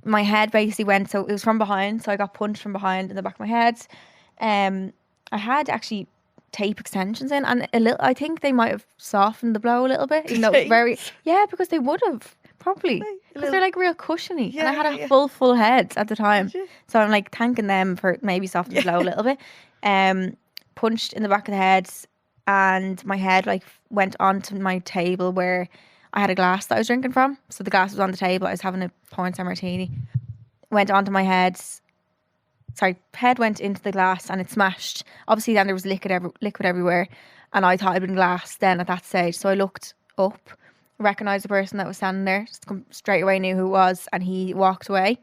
my head basically went, so it was from behind, so I got punched from behind in the back of my head. I had actually tape extensions in, and a little, I think they might have softened the blow a little bit, even though it was because they would have probably, because they're like real cushiony, and I had a full head at the time, so I'm like thanking them for maybe softening the blow a little bit. Punched in the back of the head, and my head like went onto my table where I had a glass that I was drinking from. So the glass was on the table. I was having a pornstar martini. Went onto my head. Head went into the glass and it smashed. Obviously then there was liquid everywhere, and I thought it'd been glass then at that stage. So I looked up, recognised the person that was standing there, straight away knew who it was, and he walked away.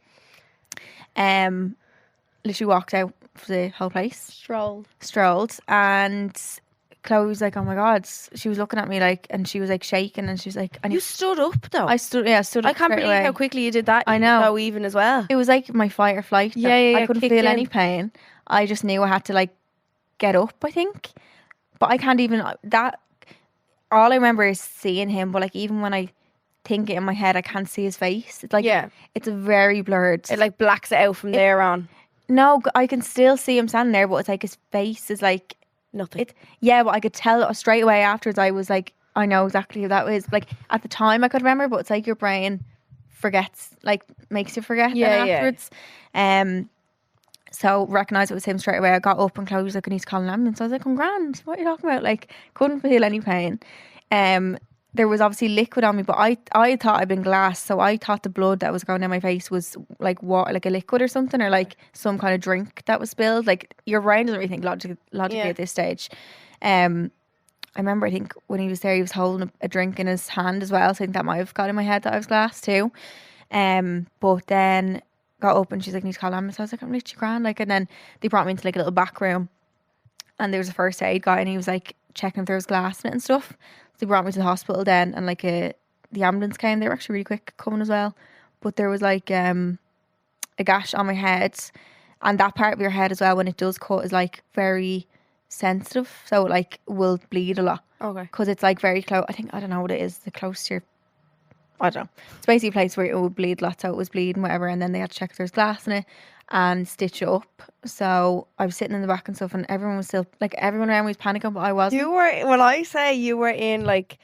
Literally walked out for the whole place. Strolled, and Chloe was like, oh my God. She was looking at me like, and she was like shaking, and she was like, you stood up though. I stood up. I can't believe how quickly you did that. I know. So even as well. It was like my fight or flight. I couldn't feel any pain. I just knew I had to like get up, I think. But I can't even, that, all I remember is seeing him, but like even when I think it in my head, I can't see his face. It's like, it's very blurred. It like blacks it out from there on. No, I can still see him standing there, but it's like his face is like, nothing. But I could tell straight away afterwards. I was like, I know exactly who that was. Like at the time I could remember, but it's like your brain forgets, like makes you forget afterwards. So recognised it was him straight away. I got up and Chloe was like, I need to call an ambulance. I was like, I'm grand. What are you talking about? Like, couldn't feel any pain. There was obviously liquid on me, but I thought I'd been glass, so I thought the blood that was going down my face was like water, like a liquid or something, or like some kind of drink that was spilled. Like your brain doesn't really think logically at this stage. I remember, I think when he was there, he was holding a drink in his hand as well, so I think that might have got in my head that I was glass too. But then got up and she's like, I need to call an ambulance. I was like, I'm literally grand. Like, and then they brought me into like a little back room, and there was a first aid guy, and he was like checking if there was glass in it and stuff. They brought me to the hospital then, and like the ambulance came. They were actually really quick coming as well, but there was like a gash on my head, and that part of your head as well, when it does cut, is like very sensitive, so it like will bleed a lot. Okay. Because it's like very close. I don't know what it is. The close to your, I don't know. It's basically a place where it would bleed a lot, so it was bleeding, whatever, and then they had to check if there's glass in it and stitch it up. So I was sitting in the back and stuff, and everyone was still like, everyone around me was panicking, but I wasn't. You were, when I say you were in like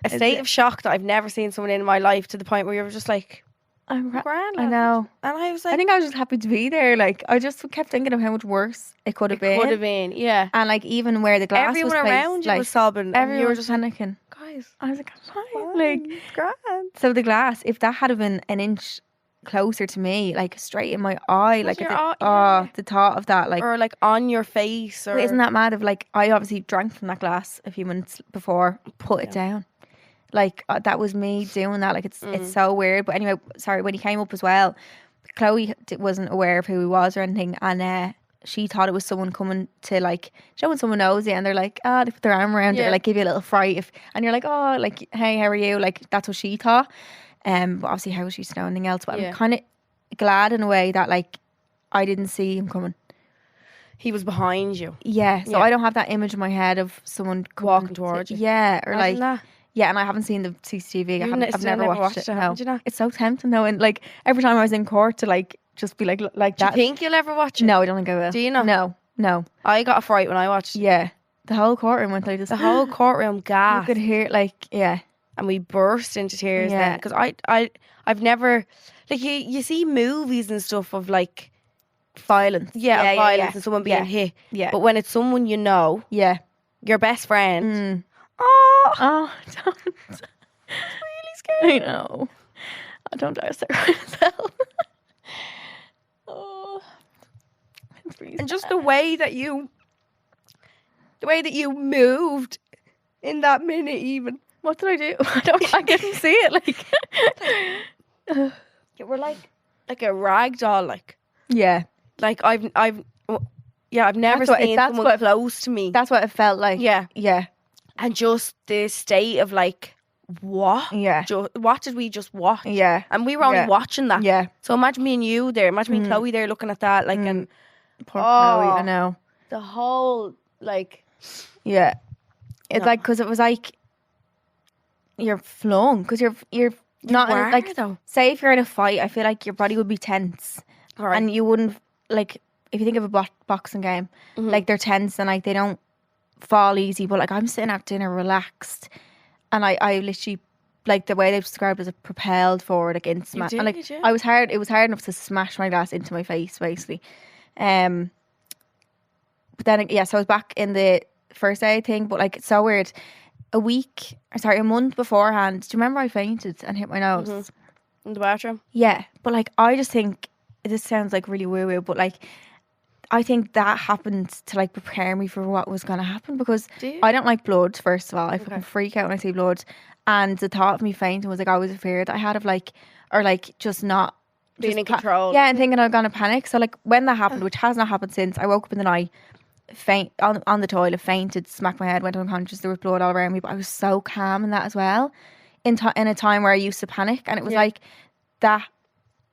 a state of shock that I've never seen someone in my life, to the point where you were just like, I'm grand. I know. And I was I like, think I was just happy to be there. Like, I just kept thinking of how much worse it could have been. could have been, yeah. And like, even where the glass Everyone was placed, around you like, was sobbing. And everyone you were was just like, panicking. guys, I was like, I'm fine. fine, Like, it's grand. so the glass, if that had have been an inch closer to me, like straight in my eye, like, your I think, eye, yeah. the thought of that, like, Or like on your face. Or but isn't that mad? Of like, I obviously drank from that glass a few minutes before, put it down. Like, that was me doing that. Like, it's so weird. But anyway, sorry, when he came up as well, Chloe wasn't aware of who he was or anything, and she thought it was someone coming to, like, showing someone nosy, and they're like, they put their arm around you, or like give you a little fright, and you're like, oh, like, hey, how are you? Like, that's what she thought. But obviously, how was she to know anything else? But I'm kind of glad in a way that, like, I didn't see him coming. he was behind you? Yeah, so I don't have that image in my head of someone Walking towards you. Yeah, or Imagine like. that. Yeah, and I haven't seen the CCTV. I've never watched it. No. haven't you not? It's so tempting though, and like every time I was in court to like just be like Do that. you think you'll ever watch it? No, I don't think I will. Do you not? No. I got a fright when I watched it. Yeah, the whole courtroom went like this. The whole courtroom you gasped. could hear like And we burst into tears then. Yeah. Because I've never, like, you see movies and stuff of like, violence. violence and someone being hit. Yeah. But when it's someone you know, Yeah. your best friend, Mm. oh, Don't. really scary. I know. I don't dare say myself. Oh. It's really And just sad. the way that you moved in that minute, even. What did I do? I didn't see it. Like, You were like a rag doll, like yeah. I've never seen someone close to me. That's what it felt like. Yeah. Yeah. And just the state of like, what? Yeah. What did we just watch? Yeah. And we were only watching that. Yeah. So imagine me and you there. Imagine me and Chloe there looking at that. Like, and Poor Chloe, I know. the whole, like... Yeah. It's like, because it was like, you're flung. Because you're not, were, like, though. say if you're in a fight, I feel like your body would be tense. Right. And you wouldn't, like, if you think of a boxing game, like, they're tense and, like, they don't fall easy. But, like, I'm sitting at dinner relaxed. And I literally, like, the way they've described it as propelled forward, like, in smash. And, like, did, yeah. it was hard enough to smash my glass into my face, basically. But then, so I was back in the first aid thing, but, like, it's so weird. A month beforehand, do you remember I fainted and hit my nose? In the bathroom? Yeah, but, like, I just think, this sounds, like, really woo-woo, but, like, I think that happened to, like, prepare me for what was going to happen, because I don't like blood, first of all. I fucking freak out when I see blood. And the thought of me fainting was, like, always a fear that I had of, like, or, like, just not... Being in control. Yeah, and thinking I was going to panic. So, like, when that happened, which has not happened since, I woke up in the night, on the toilet, fainted, smacked my head, went unconscious. There was blood all around me, but I was so calm in that as well. In a time where I used to panic, and it was like that,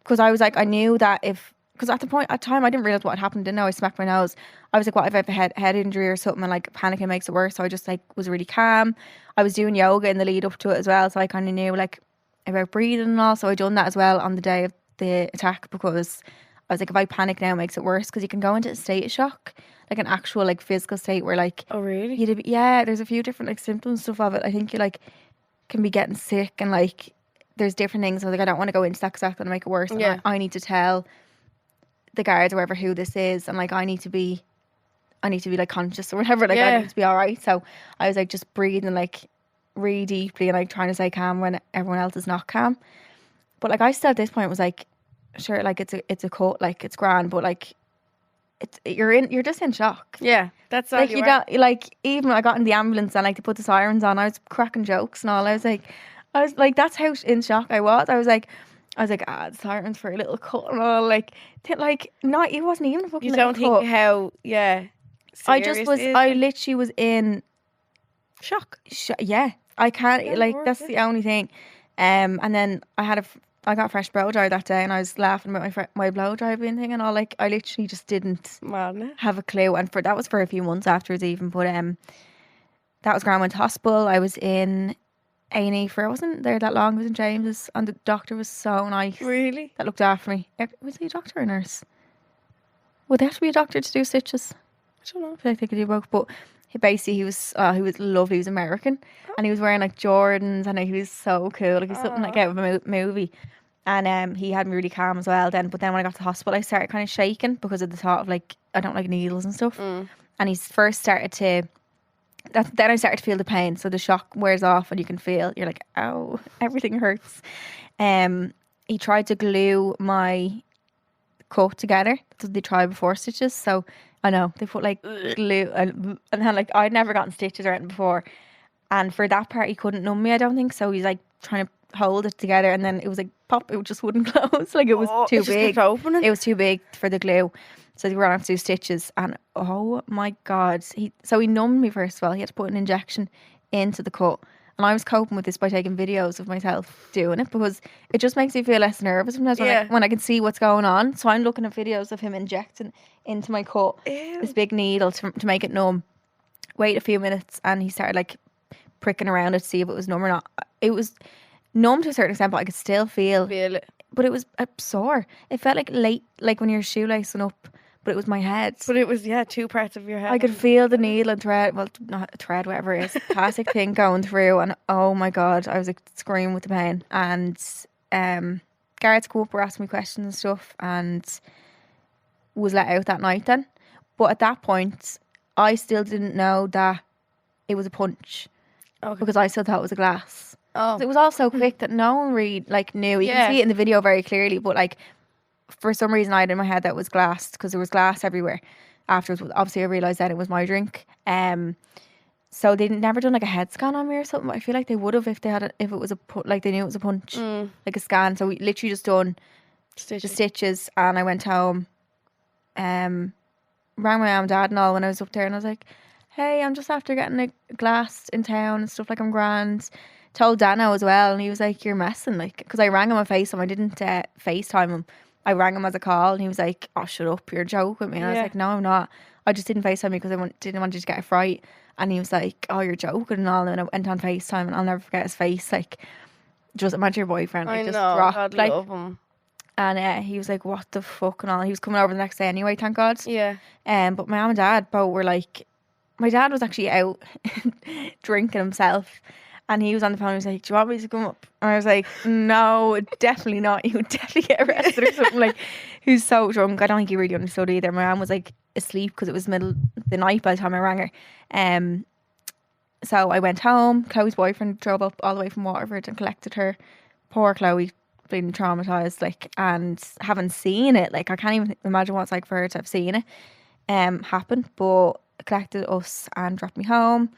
because I was like, I knew that because at the time I didn't realize what had happened. Didn't know I smacked my nose. I was like, what if I have a head injury or something, and like panicking makes it worse? So I just like was really calm. I was doing yoga in the lead up to it as well, so I kind of knew like about breathing and all. So I done that as well on the day of the attack, because I was like, if I panic now, it makes it worse, because you can go into a state of shock, like an actual like physical state where like, oh really? There's a few different like symptoms stuff of it. I think you like can be getting sick, and like there's different things. I was like, I don't want to go into that because that's going to make it worse. And I need to tell the guards or whoever who this is, and like I need to be like conscious or whatever. Like I need to be all right. So I was like just breathing like really deeply and like trying to stay calm when everyone else is not calm. But like I still at this point was like, sure, like it's a cut, like it's grand, but like you're just in shock. Yeah, that's all like you don't like. Even when I got in the ambulance and like they put the sirens on, I was cracking jokes and all. I was like that's how in shock I was. I was like the sirens for a little cut and all. Like not, it wasn't even a fucking. You little don't think cut. how I just was. I literally was in shock. Yeah, I can't. Yeah, like that's the only thing. And then I got a fresh blow dry that day, and I was laughing about my blow dry being thing and all. Like I literally just didn't have a clue, and that was for a few months afterwards even. But that was grand. Went to hospital. I was in A&E for, I wasn't there that long. I was in James's, and the doctor was so nice. Really? That looked after me. Was he a doctor or a nurse? Would they have to be a doctor to do stitches? I don't know. I feel like they could do both, but he was lovely. He was American, and he was wearing like Jordans, and he was so cool. Like he's something like out of a movie. And he had me really calm as well then. But then when I got to the hospital, I started kind of shaking because of the thought of like, I don't like needles and stuff. And he first started to, then I started to feel the pain. So the shock wears off and you can feel, you're like, ow, everything hurts. He tried to glue my cut together. So they tried before stitches. So I know, they put like glue and then like, I'd never gotten stitches or anything before. And for that part, he couldn't numb me, I don't think. So he's like trying to hold it together, and then it was like pop, it just wouldn't close. Like it was too big. It was too big for the glue. So they were on to do stitches, and oh my God. He numbed me first of all. He had to put an injection into the cut. And I was coping with this by taking videos of myself doing it, because it just makes me feel less nervous sometimes when I can see what's going on. So I'm looking at videos of him injecting into my cut this big needle to make it numb. Wait a few minutes, and he started like pricking around it to see if it was numb or not. It was numb to a certain extent, but I could still feel it. But it was sore. It felt like like when you're shoelacing up, but it was my head. But it was, two parts of your head. I could feel the needle and thread, well, not thread, whatever it is, plastic thing going through, and oh my God, I was like screaming with the pain. And guards come up, were asking me questions and stuff, and was let out that night then. But at that point, I still didn't know that it was a punch, because I still thought it was a glass. It was all so quick that no one really like knew. You can see it in the video very clearly, but like for some reason I had in my head that it was glass, because there was glass everywhere. Afterwards, obviously I realised that it was my drink. So they'd never done like a head scan on me or something. I feel like they would have if they had if it was like they knew it was a punch, like a scan. So we literally just done the stitches, and I went home, rang my mum and dad and all when I was up there, and I was like, hey, I'm just after getting a glass in town and stuff, like I'm grand. Told Dano as well, and he was like, you're messing, like, because I rang him on FaceTime. I didn't FaceTime him. I rang him as a call, and he was like, oh, shut up, you're joking with me. And I was like, no, I'm not. I just didn't FaceTime me because I didn't want you to get a fright. And he was like, oh, you're joking and all. And I went on FaceTime, and I'll never forget his face. Like, just imagine your boyfriend. Like, just dropped. God like, love him. And he was like, what the fuck and all. He was coming over the next day anyway, thank God. Yeah. But my mum and dad both were like, my dad was actually out drinking himself. And he was on the phone, he was like, do you want me to come up? And I was like, no, definitely not. You would definitely get arrested or something. Like, he was so drunk. I don't think he really understood either. My mum was like asleep because it was middle of the night by the time I rang her. So I went home. Chloe's boyfriend drove up all the way from Waterford and collected her. Poor Chloe, being traumatised, like, and haven't seen it. Like, I can't even imagine what it's like for her to have seen it happen. But collected us and dropped me home.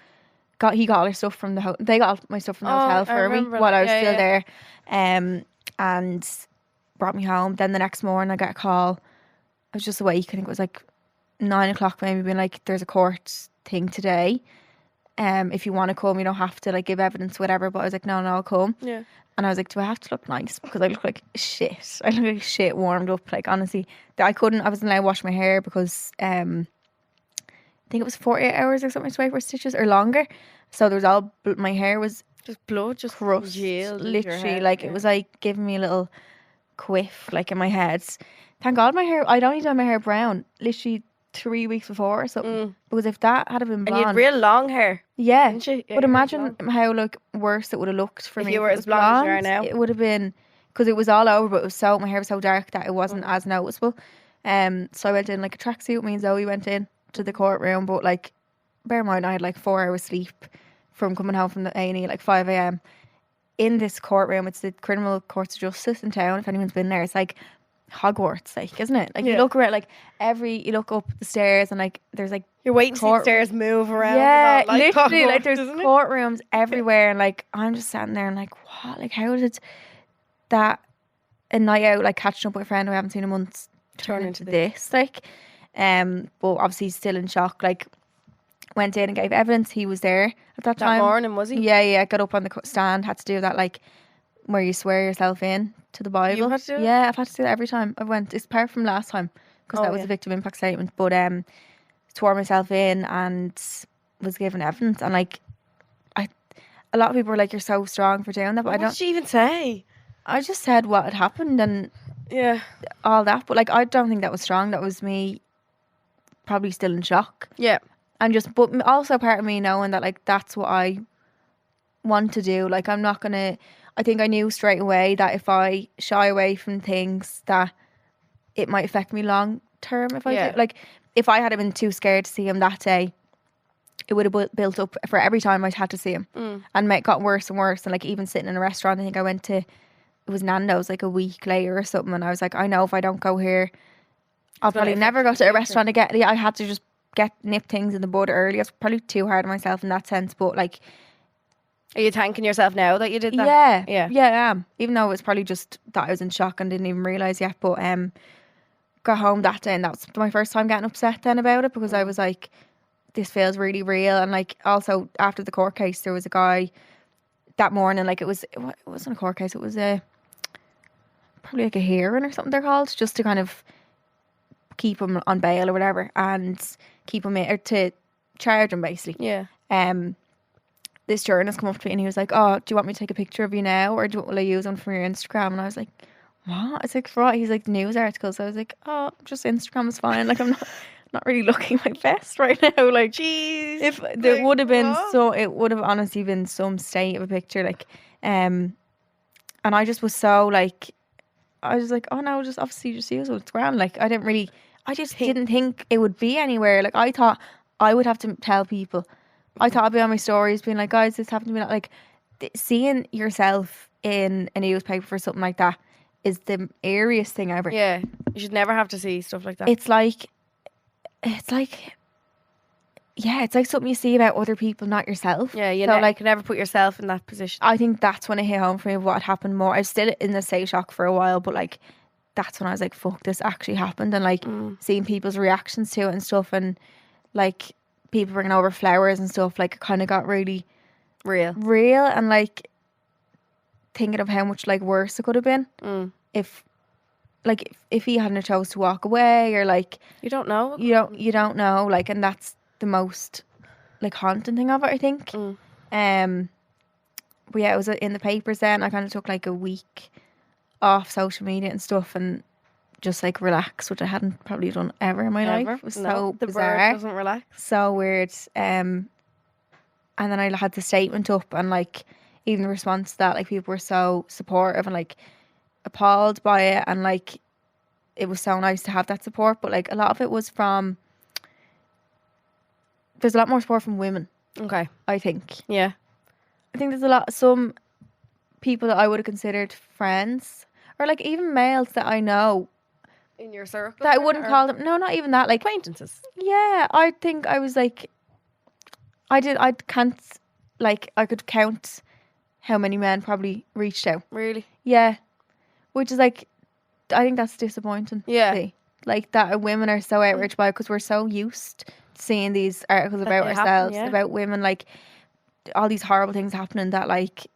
He got all her stuff from the they got my stuff from the hotel for me while I was still there, and brought me home. Then the next morning I got a call. I was just awake. I think it was like 9 o'clock maybe, being like, there's a court thing today. If you want to come, you don't have to like give evidence, whatever. But I was like, no, I'll come. Yeah. And I was like, do I have to look nice? Because I look like shit. I look like shit warmed up. Like, honestly, I wasn't allowed to wash my hair because I think it was 48 hours or something to wait for stitches, or longer. So there was my hair was just blood, just crushed, literally. Like, it was like giving me a little quiff, like, in my head. Thank God my hair, I'd only done my hair brown literally 3 weeks before or something. Because if that had been blonde. And you had real long hair. Yeah. Didn't you? Yeah, but imagine how like worse it would have looked for me. If you were as blonde as you are now. It would have been, because it was all over, but my hair was so dark that it wasn't as noticeable. So I went in like a tracksuit. Me and Zoe went in to the courtroom, but like, bear in mind I had like 4 hours sleep from coming home from the A&E at like 5 a.m. in this courtroom. It's the Criminal Courts of Justice in town. If anyone's been there, it's like Hogwarts, like, isn't it? Like, you look around, like, you look up the stairs, and like there's like, you're waiting to see the stairs move around. Yeah, like literally, Hogwarts, like there's courtrooms everywhere, and like I'm just sitting there and like, what? Like, how did that a night out, like catching up with a friend who I haven't seen in months, turn into this? Like, but obviously he's still in shock. Like, went in and gave evidence. He was there at that time. That morning, was he? Yeah. Got up on the stand. Had to do that, like, where you swear yourself in to the Bible. You had to do it? Yeah, I've had to do that every time I went. It's apart from last time, because that was a victim impact statement. But swore myself in and was given evidence. And like, a lot of people were like, "You're so strong for doing that." But what did she even say? I just said what had happened and all that. But like, I don't think that was strong. That was me, probably still in shock. Yeah. And but also part of me knowing that like that's what I want to do. Like, I'm not gonna. I think I knew straight away that if I shy away from things, that it might affect me long term. If I Yeah. do, like, if I had been too scared to see him that day, it would have built up for every time I'd had to see him, and it got worse and worse. And like even sitting in a restaurant, I think I went to, it was Nando's like a week later or something, and I was like, I know if I don't go here, I'll probably never go to a restaurant again. Yeah, I had to just nip things in the bud early. I was probably too hard on myself in that sense, but like, Are you thanking yourself now that you did that? yeah, I am. Even though it was probably just that I was in shock and didn't even realise yet. But got home that day, and that was my first time getting upset then about it, because I was like, this feels really real. And like also after the court case, there was a guy that morning, like it wasn't a court case, it was probably like a hearing or something they're called, just to kind of keep him on bail or whatever, and keep him or to charge him basically. Yeah. This journalist come up to me and he was like, oh, do you want me to take a picture of you now, or will I use one from your Instagram? And I was like, what? It's like, for what? He's like, news articles. I was like, oh, just Instagram is fine. Like, I'm not really looking my best right now. Like, jeez, if there would have been it would have honestly been some state of a picture. Like, and I just was so like, I was like, oh no, just obviously just use it. It's grand. Like, I just didn't think it would be anywhere. Like, I thought I would have to tell people. I thought I'd be on my stories being like, guys, this happened to me. Like, seeing yourself in a newspaper for something like that is the eeriest thing ever. Yeah, you should never have to see stuff like that. It's like something you see about other people, not yourself. Yeah, you so can never put yourself in that position. I think that's when it hit home for me of what had happened more. I was still in the state shock for a while, but like, that's when I was like, fuck, this actually happened. And like seeing people's reactions to it and stuff, and like people bringing over flowers and stuff, like it kind of got really real, and like thinking of how much like worse it could have been if he hadn't chose to walk away, or like, you don't know, you don't know, like, and that's the most like haunting thing of it, I think. But yeah, it was in the papers then. I kind of took like a week off social media and stuff and just like relax, which I hadn't probably done ever in my life. It was so the bizarre. bird doesn't relax. So weird. And then I had the statement up, and like even the response to that, like people were so supportive and like appalled by it, and like it was so nice to have that support. But like a lot of it was from, there's a lot more support from women. Okay. I think. Yeah. I think there's some people that I would have considered friends, or like even males that I know in your circle that I wouldn't call them. No, not even that. Like acquaintances. Yeah, I think I was like, I could count how many men probably reached out. Really? Yeah. Which is like, I think that's disappointing. Yeah. See. Like that women are so outraged by it, because we're so used to seeing these articles about ourselves, about women, like all these horrible things happening that like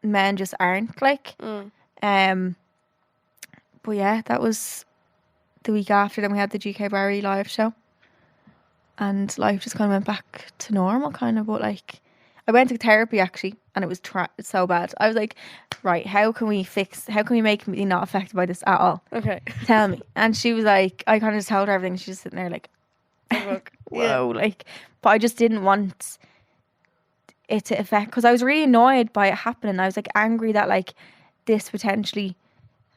men just aren't like. But yeah, that was the week after. Then we had the GK Barry live show, and life just kind of went back to normal, kind of. But like, I went to therapy actually, and it was so bad. I was like, right, how can we make me not affected by this at all? Okay. Tell me. And she was like, I kind of just told her everything. She's just sitting there like, whoa, like, but I just didn't want it to affect, because I was really annoyed by it happening. I was like angry that like this potentially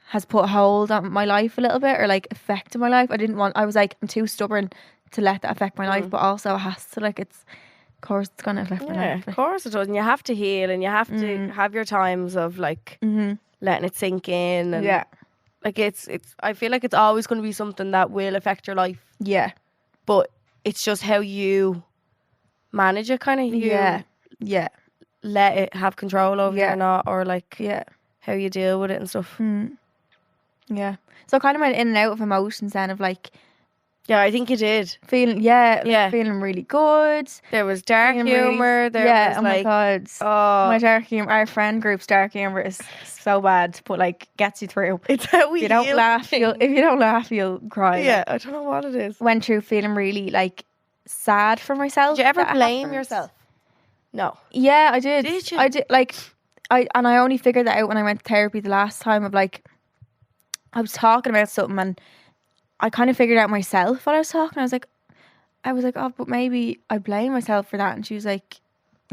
has put a hold on my life a little bit, or like affected my life. I was like, I'm too stubborn to let that affect my life, but also it has to, like, of course it's going to affect my life. Of course it does. And you have to heal, and you have to have your times of like letting it sink in. And like it's I feel like it's always going to be something that will affect your life. Yeah. But it's just how you manage it, kind of. Yeah. Let it have control over you or not, or like how you deal with it and stuff. Yeah. So I kind of went in and out of emotions then, of like, yeah, I think you did. Feeling really good. There was dark humour. There was my God. Oh, my dark humour. Our friend group's dark humour is so bad, but like gets you through. It's how we. If you don't laugh, you'll cry. Yeah, I don't know what it is. Went through feeling really like sad for myself. Did you ever blame yourself? No. Yeah, I did. Did you? I did. Like, I only figured that out when I went to therapy the last time. Of like, I was talking about something and I kind of figured out myself while I was talking. I was like, oh, but maybe I blame myself for that. And she was like,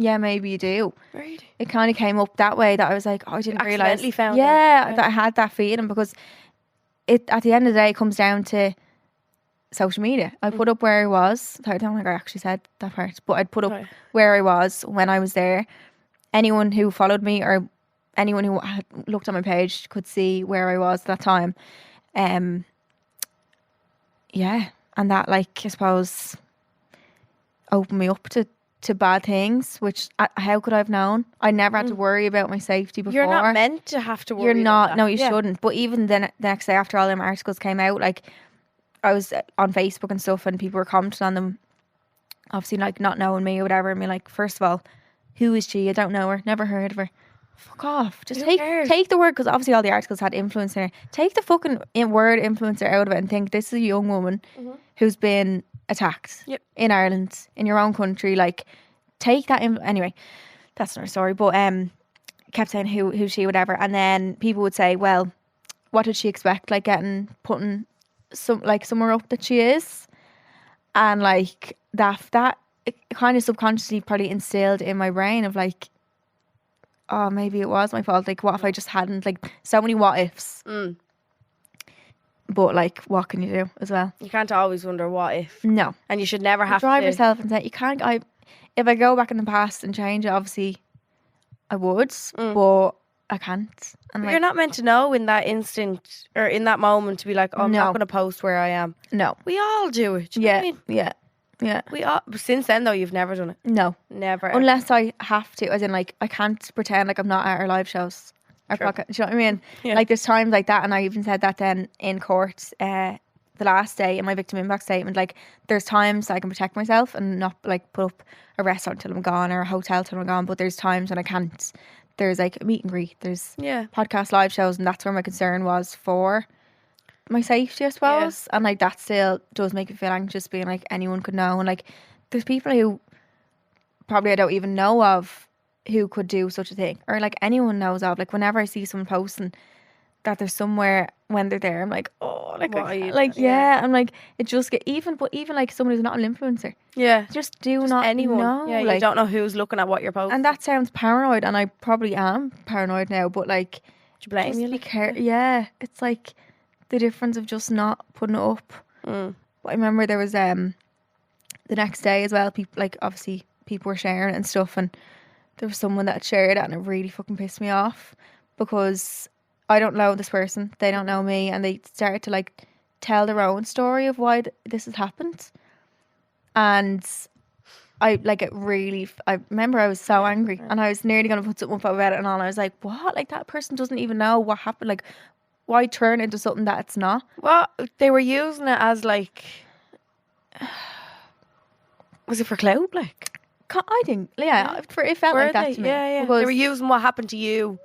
yeah, maybe you do. Really? It kind of came up that way that I was like, oh, I didn't realize. Accidentally found yeah, it. that I had that feeling because it at the end of the day it comes down to social media. I put up where I was. I don't think I actually said that part, but I'd put up Right. where I was when I was there. Anyone who followed me or anyone who had looked at my page could see where I was at that time. Yeah, and that, like, I suppose opened me up to bad things, which how could I have known? I never had to worry about my safety before. You're not meant to have to worry. You're not. about that. No, you shouldn't. But even then, the next day after all them articles came out, like, I was on Facebook and stuff, and people were commenting on them, obviously, like, not knowing me or whatever, and being like, first of all, who is she? I don't know her. Never heard of her. Fuck off. Just Who cares? take the word, because obviously all the articles had influencer. Take the fucking word influencer out of it and think this is a young woman who's been attacked in Ireland, in your own country. Like, take that. Anyway, that's another story. But kept saying who's she, whatever. And then people would say, well, what did she expect? Like, putting somewhere up that she is. And like that it kind of subconsciously probably instilled in my brain of like, oh, maybe it was my fault. Like, what if I just hadn't, like, so many what ifs. But like, what can you do as well? You can't always wonder what if. No. And you should never have Drive to. yourself and say, you can't, if I go back in the past and change it, obviously I would, but I can't. And But like, you're not meant to know in that instant or in that moment to be like, oh, I'm No. not going to post where I am. no. We all do it. Do you know what I mean? Yeah. We all. Since then, though, you've never done it. No. Never. Unless I have to, as in, like, I can't pretend like I'm not at our live shows. Our True. podcast, do you know what I mean? Yeah. Like, there's times like that, and I even said that then in court the last day in my victim impact statement. Like, there's times I can protect myself and not, like, put up a restaurant till I'm gone or a hotel till I'm gone, but there's times when I can't. There's, like, a meet and greet. There's podcast live shows, and that's where my concern was for my safety, I suppose. And, like, that still does make me feel anxious, being like, anyone could know. And, like, there's people who probably I don't even know of who could do such a thing, or like anyone knows of. Like, whenever I see someone posting that they're somewhere when they're there, I'm like, oh, like, What are you like, doing? yeah, I'm like, it just get even like someone who's not an influencer, Yeah. just not Anyone. know. Yeah, like, you don't know who's looking at what you're posting. and that sounds paranoid, and I probably am paranoid now, but like, Do you blame just you? be Like, careful. Yeah, it's like the difference of just not putting it up. But I remember there was the next day as well, people, like, obviously people were sharing it and stuff, and there was someone that had shared it, and it really fucking pissed me off because I don't know this person, they don't know me, and they started to like tell their own story of why this has happened. And I like it really. I remember I was so angry, and I was nearly going to put something up about it, and all. I was like, "What? Like, that person doesn't even know what happened. Like, why turn it into something that it's not?" well, they were using it as like, was it for clout? Like, I think, yeah, it felt were like that they? to me. Yeah, yeah. Because They were using what happened to you.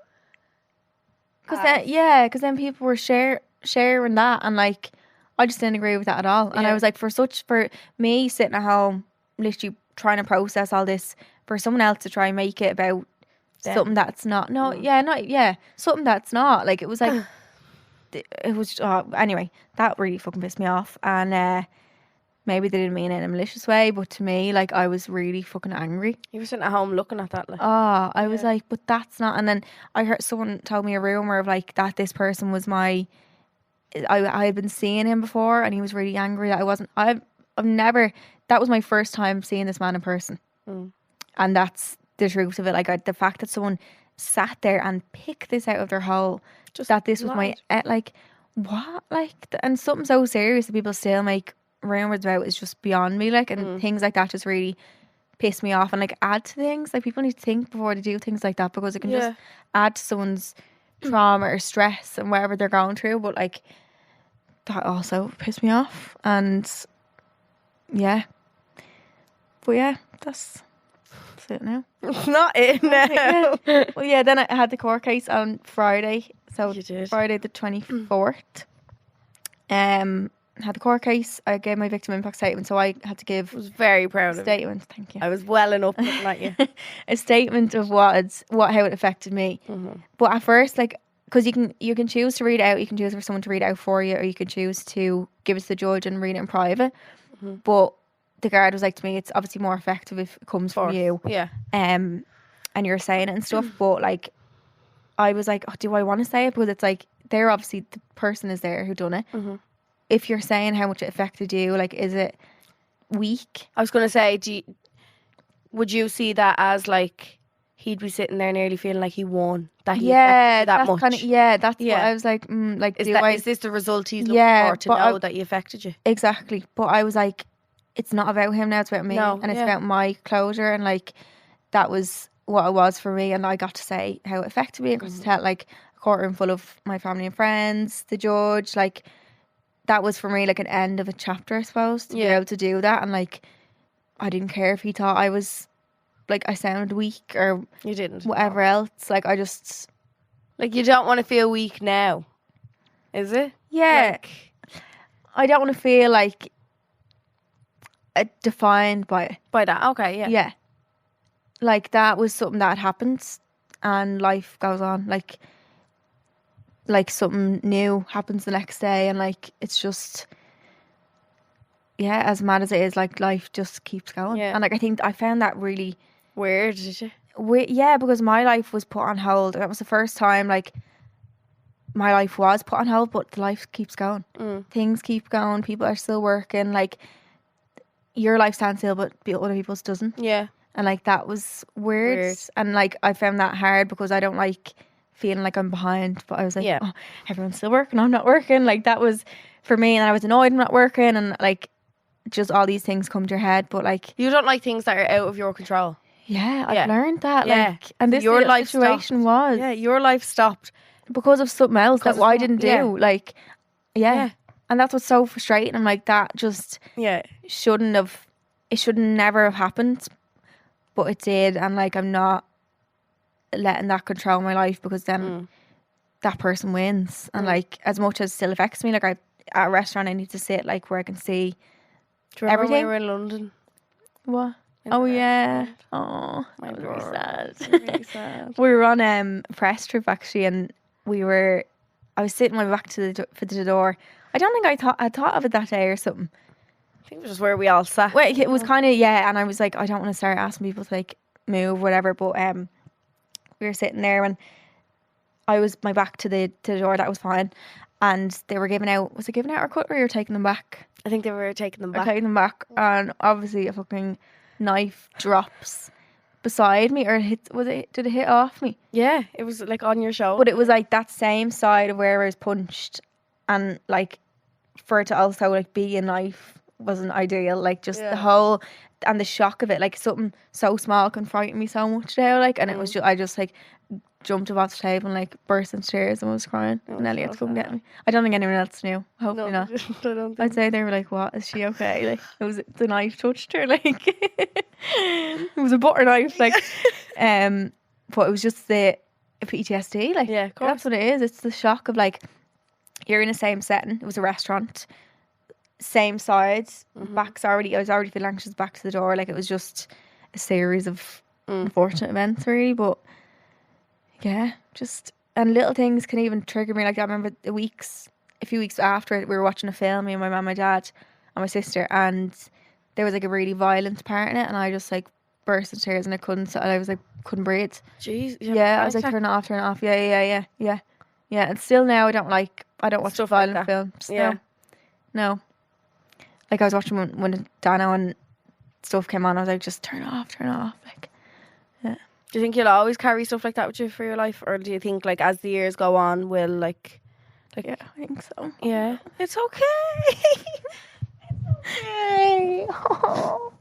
because then people were sharing that, and like, I just didn't agree with that at all. And I was like, for me sitting at home, literally trying to process all this, for someone else to try and make it about something that's not. No, something that's not. Like, it was like, it was. Anyway, that really fucking pissed me off. And maybe they didn't mean it in a malicious way, but to me, like, I was really fucking angry. You were sitting at home looking at that. Like, I was like, but that's not. And then I heard someone told me a rumor of like that this person was I had been seeing him before, and he was really angry that I wasn't. I've never. That was my first time seeing this man in person, and that's the truth of it. Like, the fact that someone sat there and picked this out of their hole, just that this was my like, what, like, and something so serious that people still make rumors about is just beyond me. Like, and things like that just really piss me off, and like add to things. Like, people need to think before they do things like that, because it can just add to someone's trauma or stress and whatever they're going through. But like, that also pissed me off. And that's it now. it's not it now. Well, then I had the court case on Friday, so You did. Friday the 24th. Had the court case. I gave my victim impact statement, so I had to give I was very proud of you. statement. Thank you. I was welling up looking at you. A statement of how it affected me. But at first, like, because you can choose to read it out, you can choose for someone to read it out for you, or you can choose to give it to the judge and read it in private. But the guard was like to me, it's obviously more effective if it comes from you. Yeah. And you're saying it and stuff. But like, I was like, oh, do I want to say it? Because it's like, they're obviously, the person is there who done it. Mm-hmm. If you're saying how much it affected you, like, is it weak? I was going to say, would you see that as like he'd be sitting there nearly feeling like he won? That he affected you that much? That's what I was like, like, is this the result he's looking for to know that he affected you? Exactly. But I was like, it's not about him now, it's about me. No, and it's about my closure. And like, that was what it was for me. And I got to say how it affected me. I got to tell like a courtroom full of my family and friends, the judge, like, that was for me like an end of a chapter, I suppose, to be able to do that. And like, I didn't care if he thought I was like, I sounded weak or You didn't. whatever else. Like, I just, Like, you don't want to feel weak now, is it? yeah, Like, I don't want to feel like defined by it. by that. Okay, yeah. Yeah. Like, that was something that had happened and life goes on. Like something new happens the next day, and like, it's just, yeah, as mad as it is, like, life just keeps going. Yeah. And like, I think I found that really Weird, did you? yeah, because my life was put on hold. That was the first time like my life was put on hold, but life keeps going. Things keep going. People are still working. Like, your life stands still, but other people's doesn't. Yeah. And like, that was weird. And like, I found that hard because I don't like feeling like I'm behind. But I was like, oh, everyone's still working, I'm not working. Like, that was for me, and I was annoyed I'm not working, and like, just all these things come to your head. But like, You don't like things that are out of your control. yeah, I've learned that. Yeah. Like, and this Your little life situation was Yeah, your life stopped. because of something else that Because of I what- didn't do. yeah. Like, Yeah. and that's what's so frustrating. I'm like, that just Yeah. it should never have happened, but it did. And like, I'm not letting that control my life, because then that person wins. And like, as much as it still affects me, like, at a restaurant I need to sit like where I can see Do you remember when everything. we were in London? What. In Oh the yeah. restaurant? Oh, My that was really God. sad. It was really sad. We were on a press trip actually, and I was sitting my back to the door. I don't think I thought of it that day or something. I think it was just where we all sat. Well, it was kind of, and I was like, I don't want to start asking people to like move, whatever. But we were sitting there, and I was my back to the door. That was fine, and they were giving out. Was it giving out our cutlery or taking them back? I think they were taking them Or back. taking them back, and obviously a fucking knife drops beside me, or did it hit off me? Yeah, it was like on your shoulder. But it was like that same side of where I was punched, and like, for it to also like be a knife wasn't ideal. Like, just the whole, and the shock of it, like, something so small can frighten me so much now. Like, and it was just, I just like jumped up off the table and like burst into tears and was crying. And Ellie had to come get me. I don't think anyone else knew. Hopefully not. I don't think. I'd say they were like, "What, is she okay?" Like, it was the knife touched her. Like, it was a butter knife. Like, but it was just the PTSD. Like, Yeah, of course. that's what it is. It's the shock of like, you're in the same setting. It was a restaurant, same sides. I was already feeling anxious back to the door. Like, it was just a series of unfortunate events, really. But yeah, just, and little things can even trigger me. Like, I remember a few weeks after, we were watching a film, me and my mum, my dad, and my sister, and there was like a really violent part in it, and I just like burst into tears, and I couldn't breathe. Jeez. Yeah, I was like, turn it off. Yeah. And still now, I don't watch Stuff like violent that. films. Yeah. No. Like, I was watching when Dano and stuff came on, I was like, just turn it off. Like, Do you think you'll always carry stuff like that with you for your life, or do you think like as the years go on, we'll like yeah, I think so. yeah, it's okay. Yay. Oh.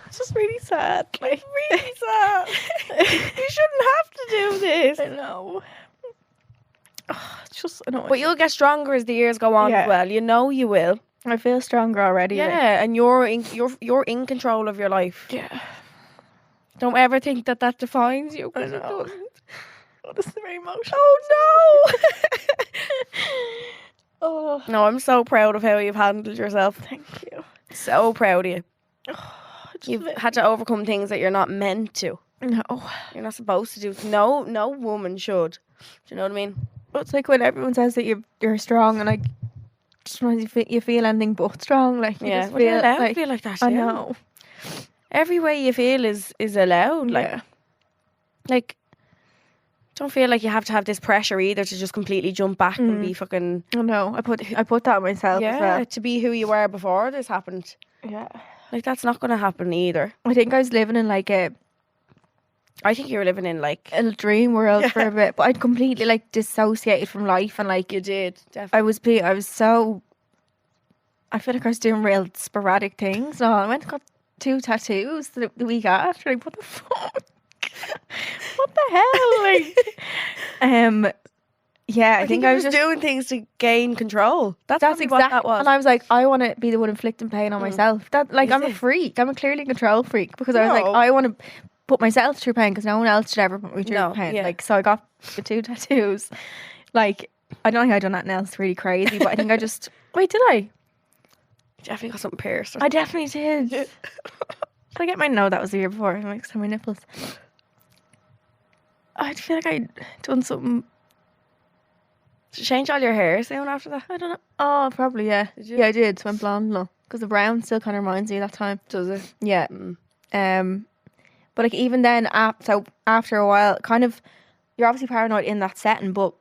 It's just really sad. Like, Really sad. You shouldn't have to do this. I know. It's just annoying. But you'll get stronger as the years go on Yeah. as well. You know you will. I feel stronger already. Yeah, Like, and you're in control of your life. yeah. Don't ever think that defines you. 'cause I it know. doesn't. Oh, this is very emotional. Oh Oh, no! No, I'm so proud of how you've handled yourself. thank you. So proud of you. Just You've a bit- had to overcome things that you're not meant to. No. You're not supposed to do. No woman should. Do you know what I mean? It's like when everyone says that you're strong, and like, sometimes you feel anything but strong. Like, you just Well, you're allowed to like, feel like that. I yeah. know. Every way you feel is allowed. Yeah. Like, don't feel like you have to have this pressure either to just completely jump back and be fucking. I know. I put that on myself as well. To be who you were before this happened. Yeah. Like, that's not going to happen either. I think I was living in like I think you were living in like a dream world for a bit, but I'd completely like dissociated from life, and like you did. Definitely. I was so. I feel like I was doing real sporadic things. No, I went and got 2 tattoos the week after. Like, what the fuck? What the hell? Like, yeah, I think I was just doing things to gain control. That's exactly what that was. And I was like, I want to be the one inflicting pain on myself. That like, I'm a freak. I'm a clearly control freak, because I was like, I want to put myself through pain because no one else should ever put me through pain. Yeah. Like, so I got the 2 tattoos. Like, I don't think I'd done that else really crazy, but I think I just wait. Did I? Definitely got something pierced. I definitely did. Did I get mine? No, that was the year before. I mixed on my nipples. I feel like I'd done something. Did you change all your hair soon after that? I don't know. Oh, probably, yeah. Did you? Yeah, I did. So I'm blonde now. Because the brown still kind of reminds me of that time. Does it? Yeah. But like, even then, so after a while, kind of, you're obviously paranoid in that setting, but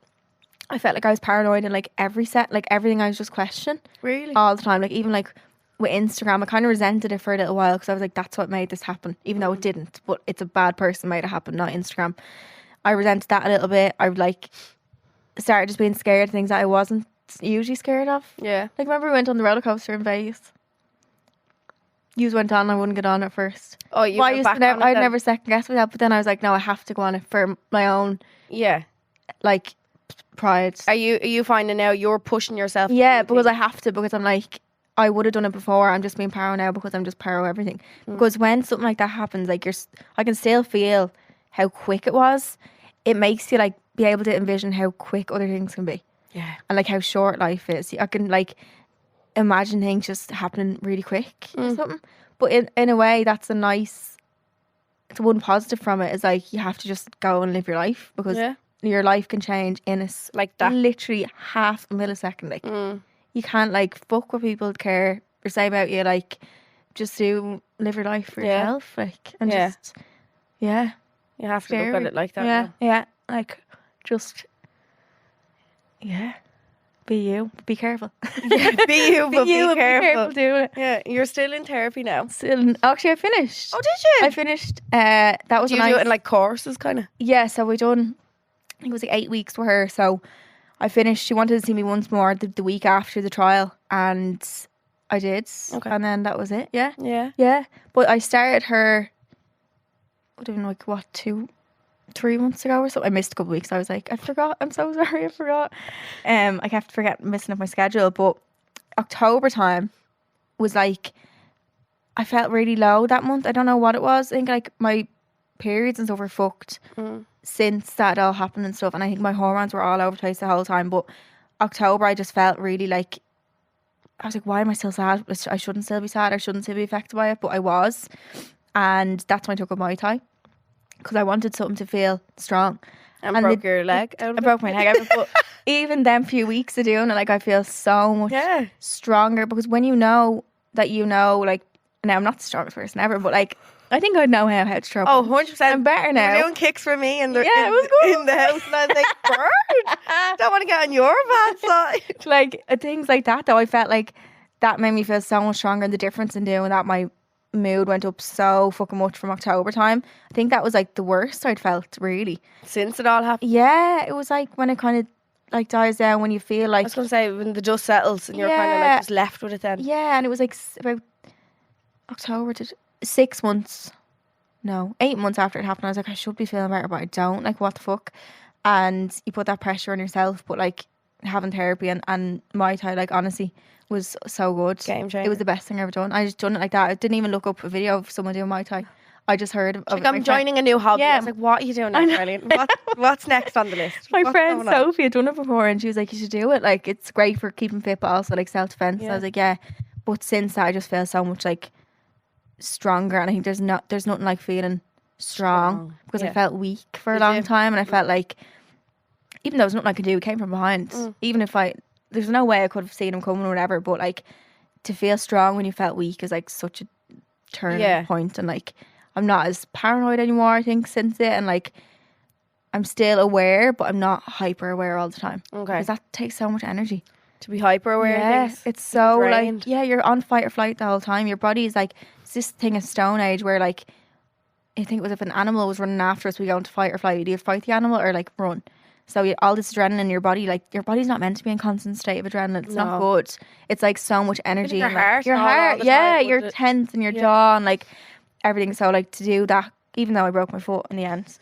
I felt like I was paranoid in like every set, like everything I was just questioning. Really? All the time. Like, even like with Instagram, I kind of resented it for a little while because I was like, that's what made this happen. Even though it didn't, but it's a bad person made it happen, not Instagram. I resented that a little bit. I like started just being scared of things that I wasn't usually scared of. Yeah. Like, remember we went on the roller coaster in Vegas? You went on, I wouldn't get on it first. Oh, you went back on it I'd then? never second guess myself, but then I was like, no, I have to go on it for my own, Yeah. like, pride. Are you finding now you're pushing yourself? Yeah, because I have to, because I'm like, I would have done it before. I'm just being paro now because I'm just paro everything. Because when something like that happens, like, I can still feel how quick it was. It makes you like be able to envision how quick other things can be. Yeah. And like how short life is. I can like imagine things just happening really quick or something. But in a way, that's the one positive from it is like you have to just go and live your life, because your life can change in like that, literally half a millisecond. Like you can't like fuck what people care or say about you. Like, just live your life for yourself. Like, and just you have to look at it like that. Yeah. Like, just be you. Be careful. Be you, but be careful. doing it. Yeah, you're still in therapy now. Actually, I finished. Oh, did you? I finished. That was Do you do it in like courses, kind of? Yeah, so we done. I think it was like 8 weeks with her. So I finished. She wanted to see me once more the week after the trial, and I did. Okay. And then that was it. Yeah. Yeah. Yeah. But I started her. I don't know, like what, 3 months ago or so. I missed a couple of weeks. I was like, I forgot. I'm so sorry. I forgot. I kept messing up my schedule. But October time was like, I felt really low that month. I don't know what it was. I think like my periods and stuff were fucked since that all happened and stuff. And I think my hormones were all over the place the whole time. But October, I just felt really like, I was like, why am I still sad? I shouldn't still be sad. I shouldn't still be affected by it. But I was. And that's when I took up Muay Thai, because I wanted something to feel strong. And broke your leg out of I broke my leg out of it. But even them few weeks of doing it, like, I feel so much stronger, because when you know that like, now I'm not the strongest person ever, but like, I think I know how to throw. Oh, 100%. I'm better now. You're doing kicks for me in the, it was good. in the house, and I was like, bird, don't want to get on your bad side. Like, things like that, though, I felt like that made me feel so much stronger, and the difference in doing that, my mood went up so fucking much from October time. I think that was like the worst I'd felt, really, since it all happened. Yeah, it was like when it kind of like dies down, when you feel like, I was going to say, when the dust settles and you're kind of like just left with it then. Yeah, and it was like about October to 6 months, no, 8 months after it happened. I was like, I should be feeling better, but I don't. Like, what the fuck? And you put that pressure on yourself, but like having therapy and Muay Thai, like, honestly, was so good. Game changer. It was the best thing I've ever done. I just done it like that. I didn't even look up a video of someone doing Muay Thai. I just heard of like, I'm joining a new hobby. Yeah. I was like, what are you doing now, Charleen? What's next on the list? My What's friend going on? Sophie had done it before, and she was like, you should do it. Like, it's great for keeping fit, but also like self-defense. And I was like, yeah. But since that, I just feel so much like stronger, and I think there's nothing like feeling strong. Because I felt weak for a long time, and I felt like, even though there's nothing I could do, it came from behind. Even if I there's no way I could have seen him coming or whatever, but like to feel strong when you felt weak is like such a turning point, and like I'm not as paranoid anymore, I think, since it, and like I'm still aware, but I'm not hyper aware all the time. Okay. Because that takes so much energy. To be hyper aware of things. It's so drained. like, you're on fight or flight the whole time. Your body is like, it's this thing of Stone Age where like, I think it was if an animal was running after us, we go into fight or flight. You either fight the animal or like run. So all this adrenaline in your body, like your body's not meant to be in constant state of adrenaline. It's not good. It's like so much energy. Your and, like, heart, your all heart, the yeah, time, you're would it? tense in your jaw and like everything. So like to do that, even though I broke my foot in the end.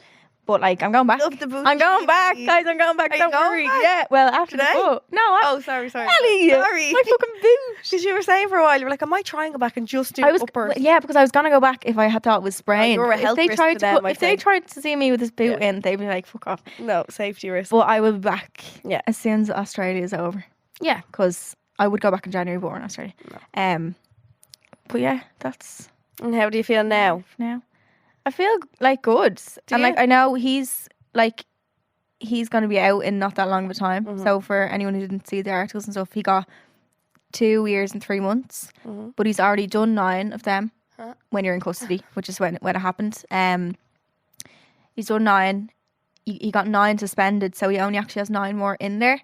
But like I'm going back. Love the booty. I'm going back, guys. I'm going back. Are you Don't going worry. back? Yeah. Well, after Today? the foot. No. Oh, sorry. Ellie, Sorry. my fucking boot. Because you were saying for a while, you were like, I might try and go back and just do I was, uppers. yeah, because I was gonna go back if I had thought it was sprained. you were a health if they risk tried to to, them, I if they think. tried to see me with this boot in, they'd be like, "Fuck off." No, safety risk. But I will be back. Yeah. as soon as Australia is over. Yeah. Because I would go back in January, but we're in Australia. But yeah, that's And how do you feel now? now. I feel like good, and you? like I know he's going to be out in not that long of a time. Mm-hmm. So for anyone who didn't see the articles and stuff, he got 2 years and 3 months, but he's already done 9 of them when you're in custody, which is when it happened. He's done 9. He got 9 suspended, so he only actually has 9 more in there.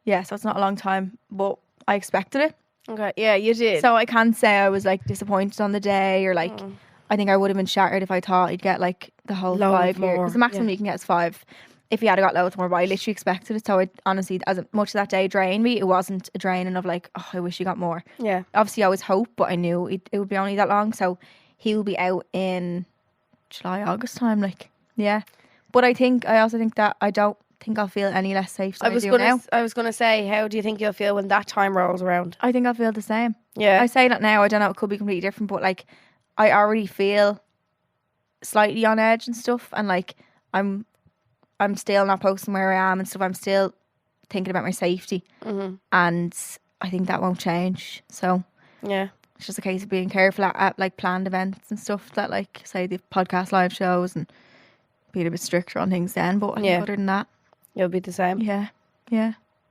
Yeah, so it's not a long time, but I expected it. Okay, yeah, you did. So I can't say I was like disappointed on the day, or like I think I would have been shattered if I thought he'd get like the whole Loads 5 years. more, Because the maximum you can get is 5. If he had got loads more, but I literally expected it. So I honestly, as much as that day drained me, it wasn't a draining of like, oh, I wish he got more. yeah. Obviously, I always hope, but I knew it would be only that long. So he will be out in July, August time. Like, yeah. But I also think that I don't think I'll feel any less safe than I do now. I was gonna say, how do you think you'll feel when that time rolls around? I think I'll feel the same. Yeah. I say that now. I don't know. It could be completely different, but like, I already feel slightly on edge and stuff, and like I'm still not posting where I am and stuff. I'm still thinking about my safety, and I think that won't change. So Yeah. it's just a case of being careful at like planned events and stuff that, like, say the podcast live shows, and being a bit stricter on things then. But I think other than that, You'll be the same. yeah,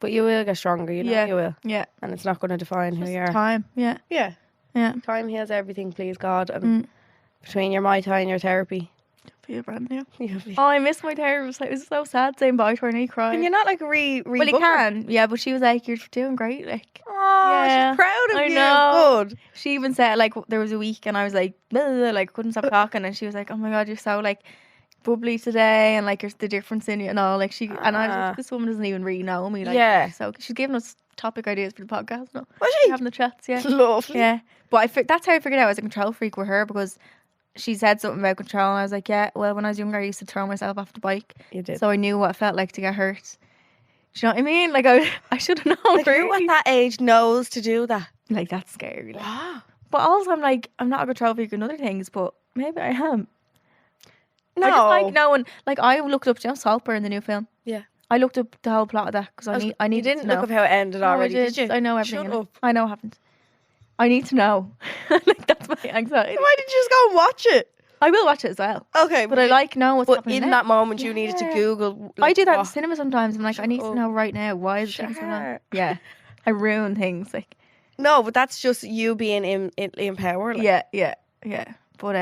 But you will get stronger, you know Yeah. you will. yeah. And it's not gonna define who you are. Time, yeah, Yeah. yeah. Time heals everything, please God. And between your Mai Tai and your therapy. Be a brand new. You'll be... Oh, I miss my therapist. It was so sad saying bye to her and he cried. Can you not like Well, he book her? can, yeah. But she was like, "You're doing great." Like, Oh, Yeah. she's proud of I you. know. Good. she even said, like, there was a week and I was like, blah, blah, blah, like, couldn't stop talking, and she was like, "Oh my God, you're so like bubbly today, and like there's the difference in you and all." Like and I was like, this woman doesn't even really know me. Like, Yeah. So she's giving us topic ideas for the podcast. No, Was she? having the chats, yeah. Lovely. Yeah, but that's how I figured out I was a control freak with her, because she said something about control, and I was like, yeah, well, when I was younger, I used to throw myself off the bike, You did. so I knew what it felt like to get hurt. Do you know what I mean? Like, I should have known. Like, who really. at that age knows to do that? Like, that's scary. Like. Wow. But also, I'm like, I'm not a control freak in other things, but maybe I am. No. I just like knowing. Like, I looked up, Saltburn in the new film. Yeah. I looked up the whole plot of that because I You need. didn't to know. look up how it ended No, already, I did you? I know everything. Shut in it. up. I know what happened. I need to know. Like, that's my anxiety. Why did you just go and watch it? I will watch it as well. Okay, But I like know what's But happening in now. that moment, you needed to Yeah. Google. I like, do that in what- cinema sometimes. I'm like, I need to up. know right now. Why is things going on? Sure. Yeah. I ruin things. Like, No, but that's just you being in power. Like. yeah. But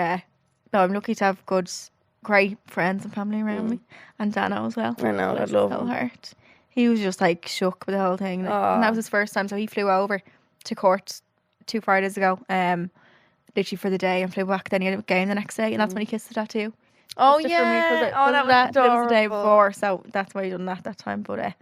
no, I'm lucky to have great friends and family around me, and Dano as well. I know, Bless I love his him. whole heart. He was just like shook with the whole thing, like, and that was his first time. So he flew over to court 2 Fridays ago, literally for the day, and flew back. Then he had a game the next day, and that's when he kissed the tattoo. Oh Just for me, 'cause yeah. it- Oh, that was it was the day adorable. before, so that's why he done that time. But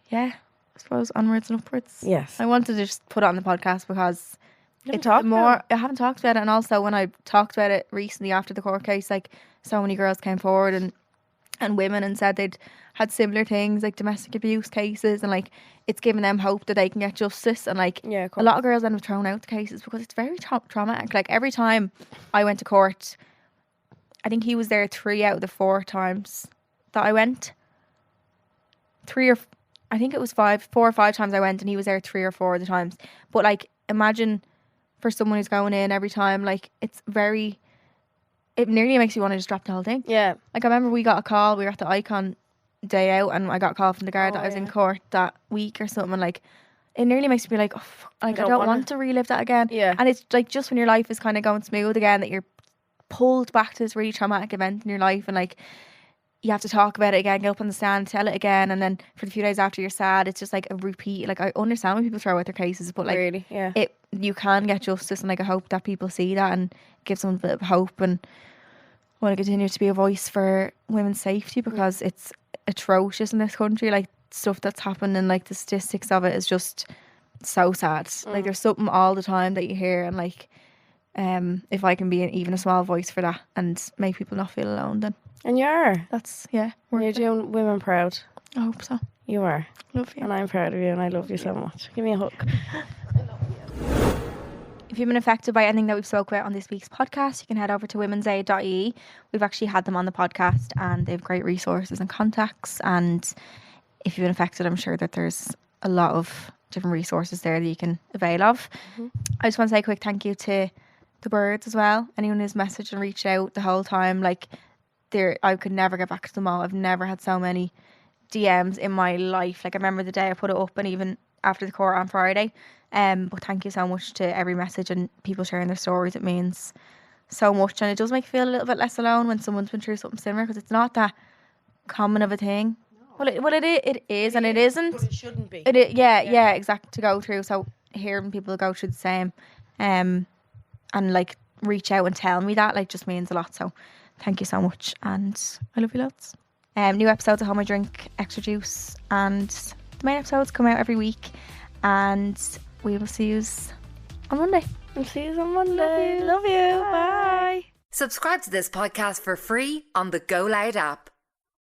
yeah, I suppose onwards and upwards. Yes. I wanted to just put it on the podcast because haven't it's talked more. about I haven't talked about it, and also when I talked about it recently after the court case, like, so many girls came forward and women and said they'd had similar things, like domestic abuse cases, and like it's given them hope that they can get justice. And like Yeah, of a course. lot of girls end up thrown out the cases because it's very traumatic. Like, every time I went to court, I think he was there 3 out of the 4 times that I went. I think it was 4 or 5 times I went, and he was there 3 or 4 of the times. But like, imagine for someone who's going in every time, like, it nearly makes you want to just drop the whole thing. Yeah. Like, I remember we got a call, we were at the Icon day out and I got a call from the guard that I was in court that week or something, and like it nearly makes me like, oh, like I don't want to relive that again. Yeah. And it's like just when your life is kind of going smooth again that you're pulled back to this really traumatic event in your life, and like you have to talk about it again, get up on the stand, tell it again, and then for the few days after you're sad, it's just like a repeat. Like I understand when people throw out their cases, but like Really, yeah. you can get justice, and like I hope that people see that and give someone a bit of hope, and want to continue to be a voice for women's safety, because it's atrocious in this country. Like stuff that's happened, and like the statistics of it is just so sad. Like there's something all the time that you hear, and like if I can be even a small voice for that and make people not feel alone, then And you are. that's You're doing women proud. I hope so. You are. Love you. And I'm proud of you, and I love you so much. Give me a hug. If you've been affected by anything that we've spoke about on this week's podcast, you can head over to womensaid.ie. We've actually had them on the podcast, and they have great resources and contacts. And if you've been affected, I'm sure that there's a lot of different resources there that you can avail of. I just want to say a quick thank you to the birds as well. Anyone who's messaged and reached out the whole time, like I could never get back to them all. I've never had so many DMs in my life. Like I remember the day I put it up, and even after the court on Friday. But thank you so much to every message and people sharing their stories. It means so much, and it does make you feel a little bit less alone when someone's been through something similar, because it's not that common of a thing. No. Well, it is, and it isn't. But it shouldn't be. Yeah, exactly, to go through. So hearing people go through the same, and like reach out and tell me that, like, just means a lot. So thank you so much, and I love you lots. New episodes of How I Drink Extra Juice, and the main episodes come out every week, and we will see you on Monday. We'll see you on Monday. Love you. Bye. Subscribe to this podcast for free on the GoLoud app.